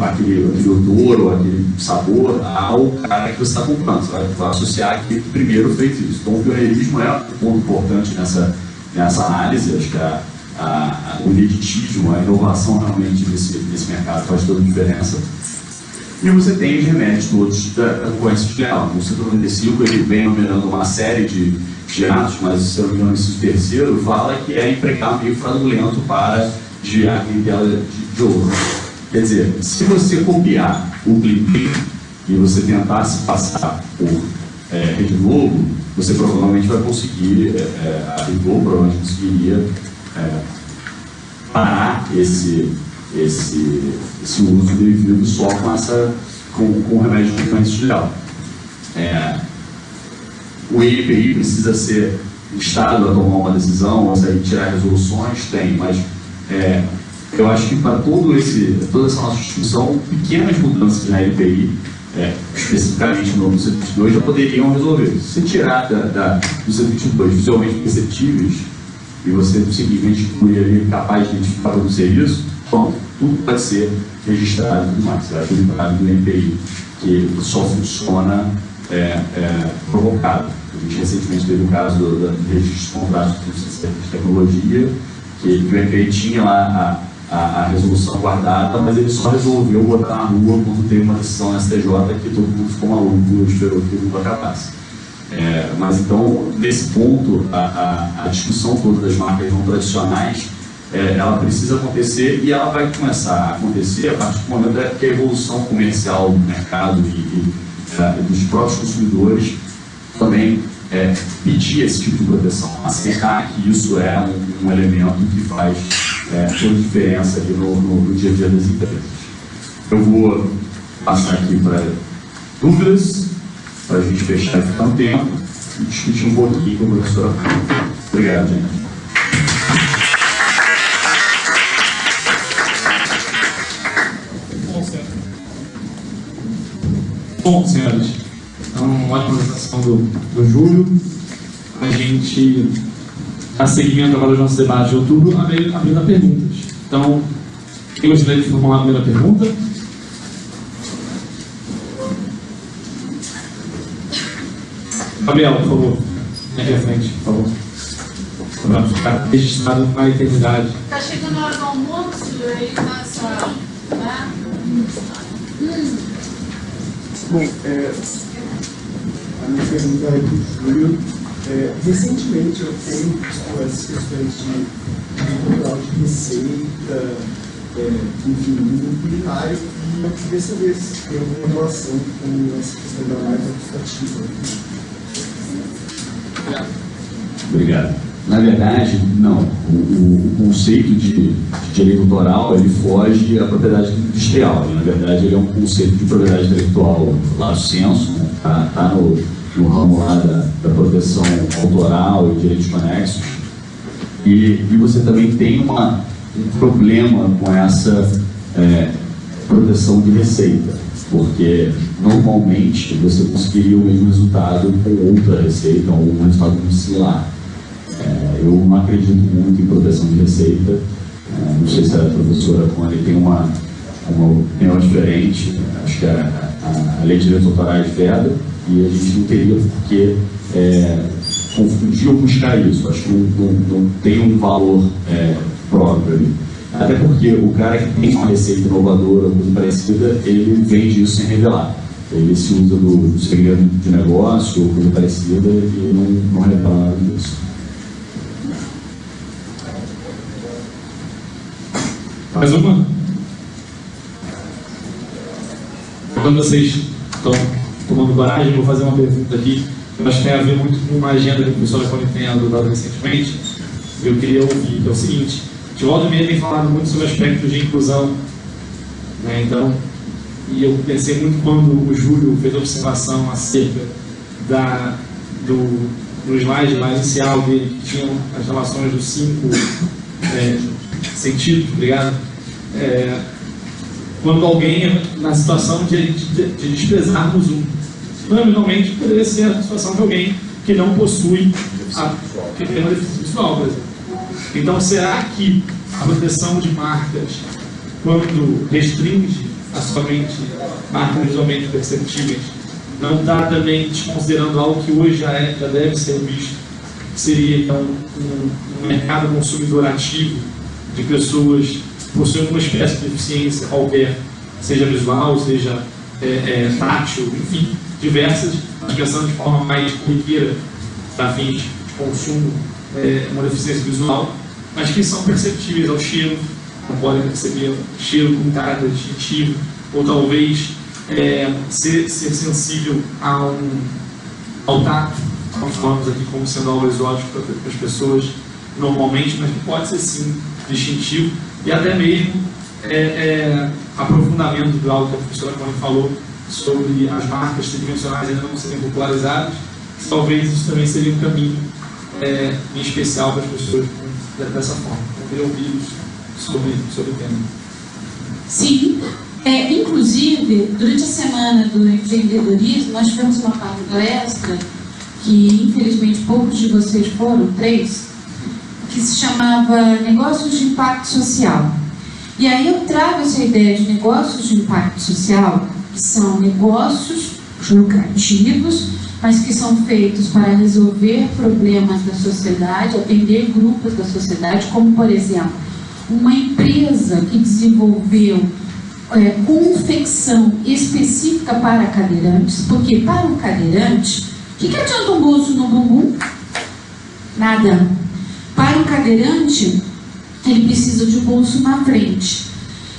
aquele odor ou aquele sabor ao cara que você está comprando. Você vai associar que o primeiro fez isso. Então, o pioneirismo é um ponto importante nessa análise. Acho que o ineditismo, a inovação realmente nesse mercado faz toda a diferença. E você tem os remédios todos da concorrência desleal. No 195 ele vem enumerando uma série de atos, mas se eu não me engano, esse terceiro fala que é empregar meio fraudulento para desviar a clientela de ouro. Quer dizer, se você copiar o cliente e você tentar se passar por Rede Globo, você provavelmente vai conseguir, a Rede Globo provavelmente conseguiria parar esse uso devido só com o remédio de concorrência desleal. O INPI precisa ser instado a tomar uma decisão, ou seja, tirar resoluções, tem, mas eu acho que para toda essa nossa discussão, pequenas mudanças na LPI, especificamente no 122, já poderiam resolver. Se você tirar do 122 visualmente perceptíveis, e você simplesmente incluir ali capaz de identificar o serviço, bom, tudo pode ser registrado e tudo mais. Será aquele caso do NPI, que só funciona provocado. A gente recentemente teve o caso do registro de contratos de tecnologia, que o NPI tinha lá a resolução guardada, mas ele só resolveu botar na rua quando teve uma decisão na STJ que todo mundo ficou maluco e esperou que tudo acabasse. Mas então, nesse ponto, a discussão toda das marcas não tradicionais, ela precisa acontecer e ela vai começar a acontecer a partir do momento que a evolução comercial do mercado e dos próprios consumidores também pedir esse tipo de proteção, aceitar que isso é um elemento que faz toda a diferença aqui no dia a dia das empresas. Eu vou passar aqui para dúvidas, para a gente fechar e ficar um tempo e discutir um pouquinho com a professora. Obrigado, gente. Bom, senhores, então, a apresentação do Júlio, a gente dá seguimento agora do nosso debate de outubro, abrindo a perguntas. Então, quem gostaria de formular a primeira pergunta? Gabriel, por favor, aqui à frente, por favor. Para ficar registrado na eternidade. Está chegando a hora do almoço, aí tá só. Né? Bom, a minha pergunta é para o Júlio. Recentemente eu tenho visto as questões de controle de receita, enfim, do mundo culinário, e eu queria saber se tem alguma relação com essa questão da marca gustativa. Obrigado. Na verdade, não. O conceito de direito autoral, ele foge à propriedade industrial. Na verdade, ele é um conceito de propriedade intelectual lá do senso, né? Tá no ramo lá da proteção autoral e direitos conexos. E você também tem um problema com essa proteção de receita, porque normalmente você conseguiria o mesmo resultado com outra receita ou um resultado muito similar. Eu não acredito muito em proteção de receita. Não sei se a professora Connie tem uma opinião diferente. Acho que a lei de direitos autorais veda e a gente não teria por que confundir ou buscar isso. Acho que não tem um valor próprio ali. Até porque o cara que tem uma receita inovadora, coisa parecida, ele vende isso sem revelar. Ele se usa do segredo de negócio ou coisa parecida e não revela nada disso. Mais uma? Quando vocês estão tomando coragem, vou fazer uma pergunta aqui, que acho que tem a ver muito com uma agenda que o professor Lecone tem adotado recentemente. Eu queria ouvir, que é o seguinte: de volta e meia tem falado muito sobre aspectos de inclusão, né? Então, e eu pensei muito quando o Júlio fez a observação acerca do slide lá inicial dele, que tinham as relações dos 5 sentidos, obrigado? Quando alguém na situação de desprezarmos um. Normalmente poderia ser a situação de alguém que não possui que tem uma deficiência visual, por exemplo. Então, será que a proteção de marcas, quando restringe a somente marcas visualmente perceptíveis, não está também desconsiderando algo que hoje já deve ser visto, que seria então um mercado consumidor ativo de pessoas que possuem alguma espécie de deficiência qualquer, seja visual, seja tátil, enfim, diversas, mas pensando de forma mais corriqueira para fins de consumo, uma deficiência visual, mas que são perceptíveis ao cheiro, não podem perceber cheiro com caráter distintivo, ou talvez ser sensível ao tato, nós falamos aqui como sendo algo exótico para as pessoas normalmente, mas que pode ser sim distintivo, e até mesmo aprofundamento de algo que a professora Lecone falou sobre as marcas tridimensionais ainda não serem popularizadas. Talvez isso também seria um caminho em especial para as pessoas dessa forma. Eu queria ouvi-los sobre o tema. Sim. Inclusive, durante a semana do empreendedorismo, nós tivemos uma palestra que, infelizmente, poucos de vocês foram, 3, que se chamava Negócios de Impacto Social. E aí eu trago essa ideia de negócios de impacto social, que são negócios lucrativos, mas que são feitos para resolver problemas da sociedade, atender grupos da sociedade, como, por exemplo, uma empresa que desenvolveu confecção específica para cadeirantes, porque para um cadeirante, o que adianta um bolso no bumbum? Nada. Para um cadeirante, ele precisa de um bolso na frente.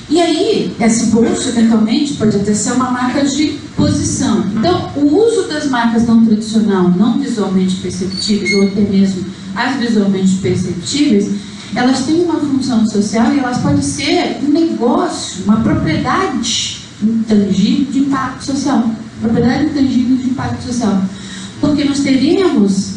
E aí, esse bolso, eventualmente, pode até ser uma marca de posição. Então, o uso das marcas não tradicionais, não visualmente perceptíveis, ou até mesmo as visualmente perceptíveis, elas têm uma função social e elas podem ser um negócio, uma propriedade intangível de impacto social. Propriedade intangível de impacto social. Porque nós teremos,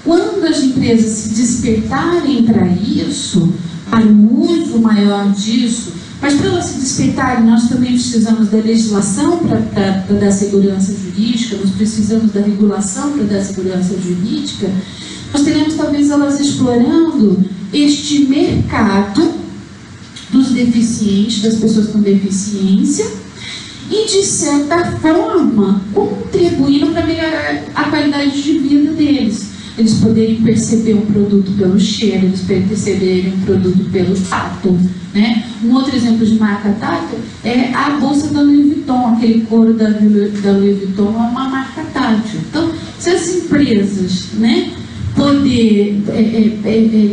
quando as empresas se despertarem para isso, para um uso maior disso, mas para elas se despertarem, nós também precisamos da legislação para dar segurança jurídica, nós precisamos da regulação para dar segurança jurídica, nós teremos talvez elas explorando este mercado dos deficientes, das pessoas com deficiência, e de certa forma contribuindo para melhorar a qualidade de vida deles. Eles poderem perceber um produto pelo cheiro, eles perceberem um produto pelo tato, Um outro exemplo de marca tátil é a bolsa da Louis Vuitton, aquele couro da Louis Vuitton é uma marca tátil. Então, se as empresas,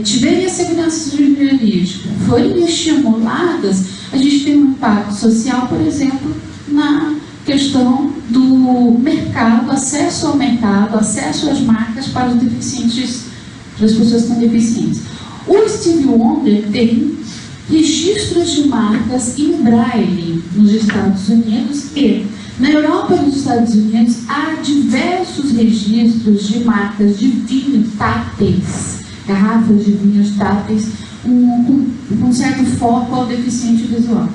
tiverem a segurança jurídica, forem estimuladas, a gente tem um impacto social, por exemplo, na questão do mercado, acesso ao mercado, acesso às marcas para os deficientes, para as pessoas com deficiência. O Stevie Wonder tem registros de marcas em braille nos Estados Unidos e na Europa e nos Estados Unidos há diversos registros de marcas de vinho táteis, garrafas de vinhos táteis, com certo foco ao deficiente visual.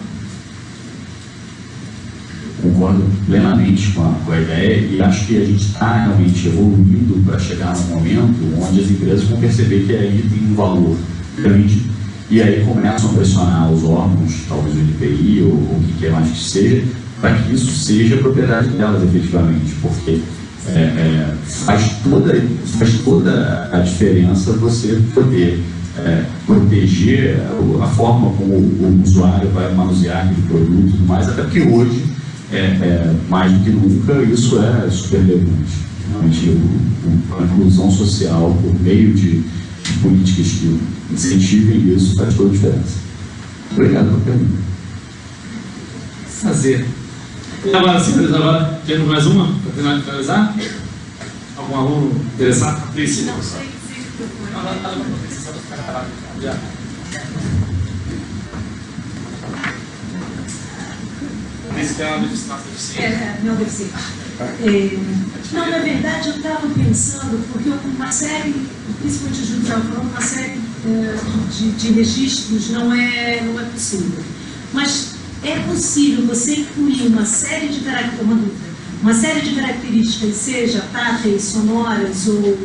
Concordo plenamente com a ideia e acho que a gente está realmente evoluindo para chegar num momento onde as empresas vão perceber que aí tem um valor grande e aí começam a pressionar os órgãos, talvez o INPI ou o que quer mais que seja, para que isso seja propriedade delas efetivamente, porque faz toda a diferença você poder proteger a forma como o usuário vai manusear aquele produto e tudo mais, até porque hoje mais do que nunca, isso é super relevante. Realmente, a inclusão social por meio de políticas que incentivem isso faz toda a diferença. Obrigado pela pergunta. Fazer. E agora, senhores, agora temos mais uma para finalizar? Algum aluno interessado? Não sei. Esse é uma deficiência. Não, na verdade, eu estava pensando, porque uma série, principalmente o Júlio estava falando, uma série de registros não é possível. Mas é possível você incluir uma série de características, seja táteis, sonoras ou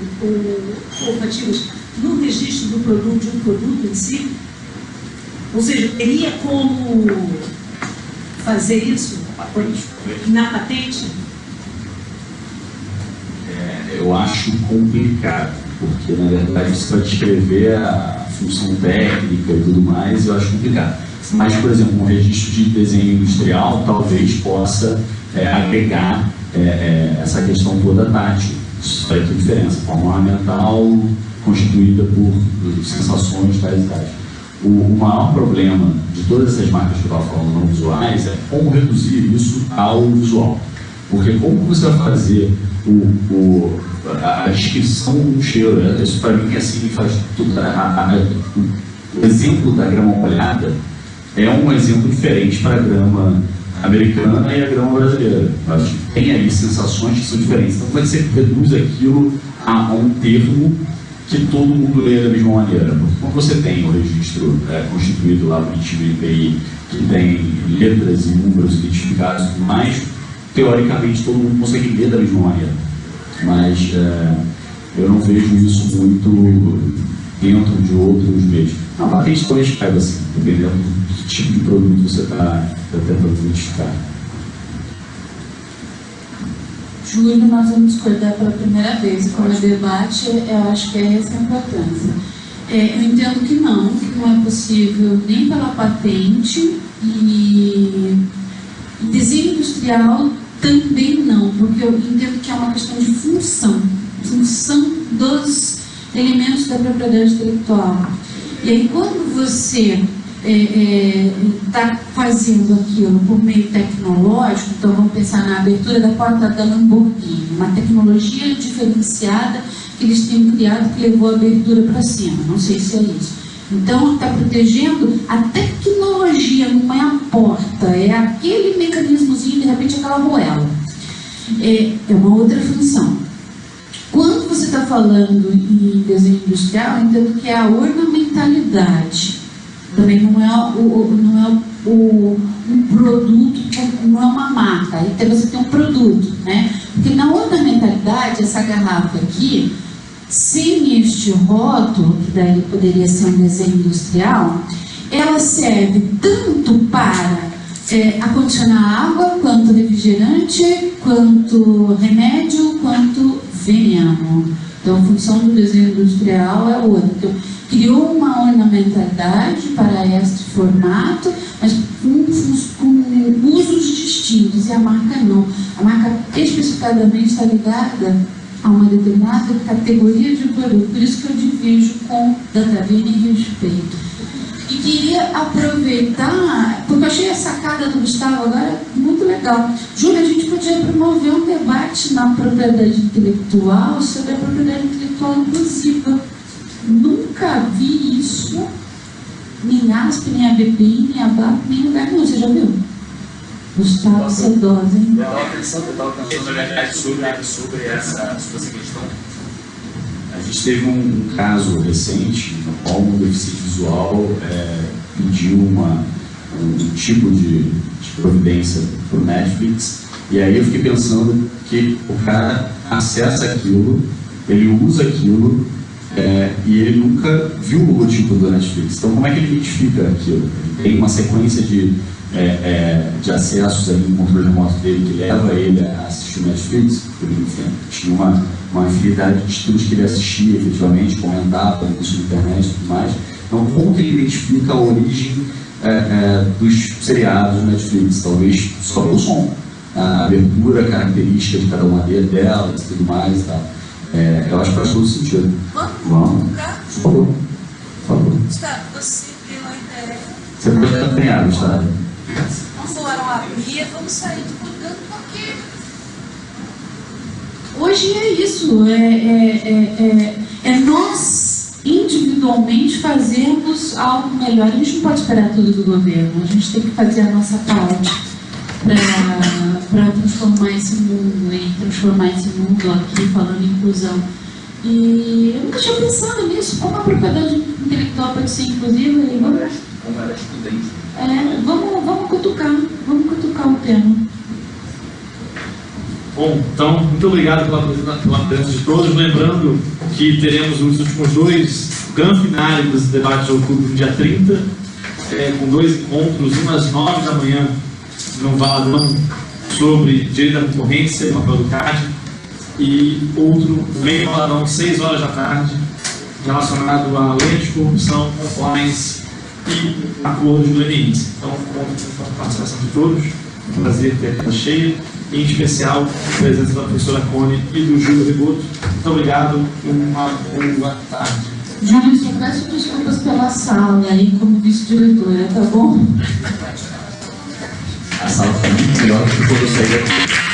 olfativas, no registro do produto, de um produto em si? Ou seja, teria como fazer isso na patente? Eu acho complicado, porque na verdade isso vai descrever a função técnica e tudo mais, eu acho complicado. Mas, por exemplo, um registro de desenho industrial talvez possa agregar essa questão toda tátil. Isso faz toda a diferença. Forma ornamental constituída por sensações tais e tais. O maior problema de todas essas marcas que eu estava falando não visuais é como reduzir isso ao visual. Porque como você vai fazer a descrição do cheiro, isso para mim assim faz tudo. O exemplo da grama molhada é um exemplo diferente para a grama americana e a grama brasileira. Tem aí sensações que são diferentes. Então, como é que você reduz aquilo a um termo que todo mundo lê da mesma maneira? Porque quando você tem o registro constituído lá bonitinho do IPI, que tem letras e números identificados e tudo mais, teoricamente todo mundo consegue ler da mesma maneira. Mas eu não vejo isso muito dentro de outros meios. A patente talvez caiba assim, dependendo do que tipo de produto você está tentando identificar. Júlio, nós vamos discordar pela primeira vez. E como é debate, eu acho que é essa a importância. Eu entendo que não é possível nem pela patente e desenho industrial também não, porque eu entendo que é uma questão de função dos elementos da propriedade intelectual. E aí, quando você está fazendo aquilo por meio tecnológico, então vamos pensar na abertura da porta da Lamborghini, uma tecnologia diferenciada que eles têm criado que levou a abertura para cima, não sei se é isso. Então está protegendo a tecnologia, não é a porta, é aquele mecanismozinho, de repente aquela moela. É uma outra função. Quando você está falando em desenho industrial, eu entendo que é a ornamentalidade. Também não é um produto, não é uma marca. Então você tem um produto, né? Porque na ornamentalidade, essa garrafa aqui, sem este rótulo, que daí poderia ser um desenho industrial, ela serve tanto para acondicionar água, quanto refrigerante, quanto remédio, quanto veneno. Então a função do desenho industrial é outra. Então, criou uma ornamentalidade para este formato, mas com usos distintos, e a marca não. A marca especificadamente está ligada a uma determinada categoria de produto, por isso que eu divido com DataVine e respeito. E queria aproveitar, porque eu achei a sacada do Gustavo agora muito legal. Júlia, a gente podia promover um debate na propriedade intelectual sobre a propriedade intelectual inclusiva. Nunca vi isso, nem a ASP, nem a BPI, nem a BAP, nem lugar nenhum. Você já viu? Gustavo Sedosa, hein? Eu estava pensando, na verdade, sobre essa questão. A gente teve um caso recente no qual um deficiente visual pediu um tipo de providência para o Netflix, e aí eu fiquei pensando que o cara acessa aquilo, ele usa aquilo, e ele nunca viu o logotipo do Netflix. Então, como é que ele identifica aquilo? Ele tem uma sequência de acessos ali no controle remoto dele que leva ele a assistir o Netflix. Ele tinha uma infinidade de títulos que ele assistia efetivamente, comentava isso na internet e tudo mais. Então, como que ele identifica a origem dos seriados do Netflix? Talvez só pelo som, a abertura característica de cada uma delas e tudo mais e tal. Eu acho que faz todo sentido. Vamos. Por favor. Gustavo, você pela internet. Você pode acompanhar, Gustavo. Vamos embora uma via, vamos sair do Hoje é isso, é nós individualmente fazermos algo melhor. A gente não pode esperar tudo do governo, a gente tem que fazer a nossa parte para transformar esse mundo e transformar esse mundo aqui, falando em inclusão. E eu nunca tinha pensado nisso, como a propriedade intelectual pode ser inclusiva. E vamos cutucar o tema. Bom, então, muito obrigado pela presença de todos. Lembrando que teremos os últimos 2 grandes finais dos debates de outubro, no dia 30, com 2 encontros, um às 9 da manhã, no Valadão, sobre direito da concorrência e papel do CAD, e outro, meio Valadão, 6 horas da tarde, relacionado à lei de corrupção, compliance e acordos lenientes. Então, conto com a participação de todos. Um prazer ter a casa cheia, e em especial a presença da professora Cone e do Júlio Rigoto. Muito obrigado, uma boa tarde. Júlio, só peço desculpas pela sala aí como vice-diretora, tá bom? A sala está muito melhor do que quando eu saí daqui.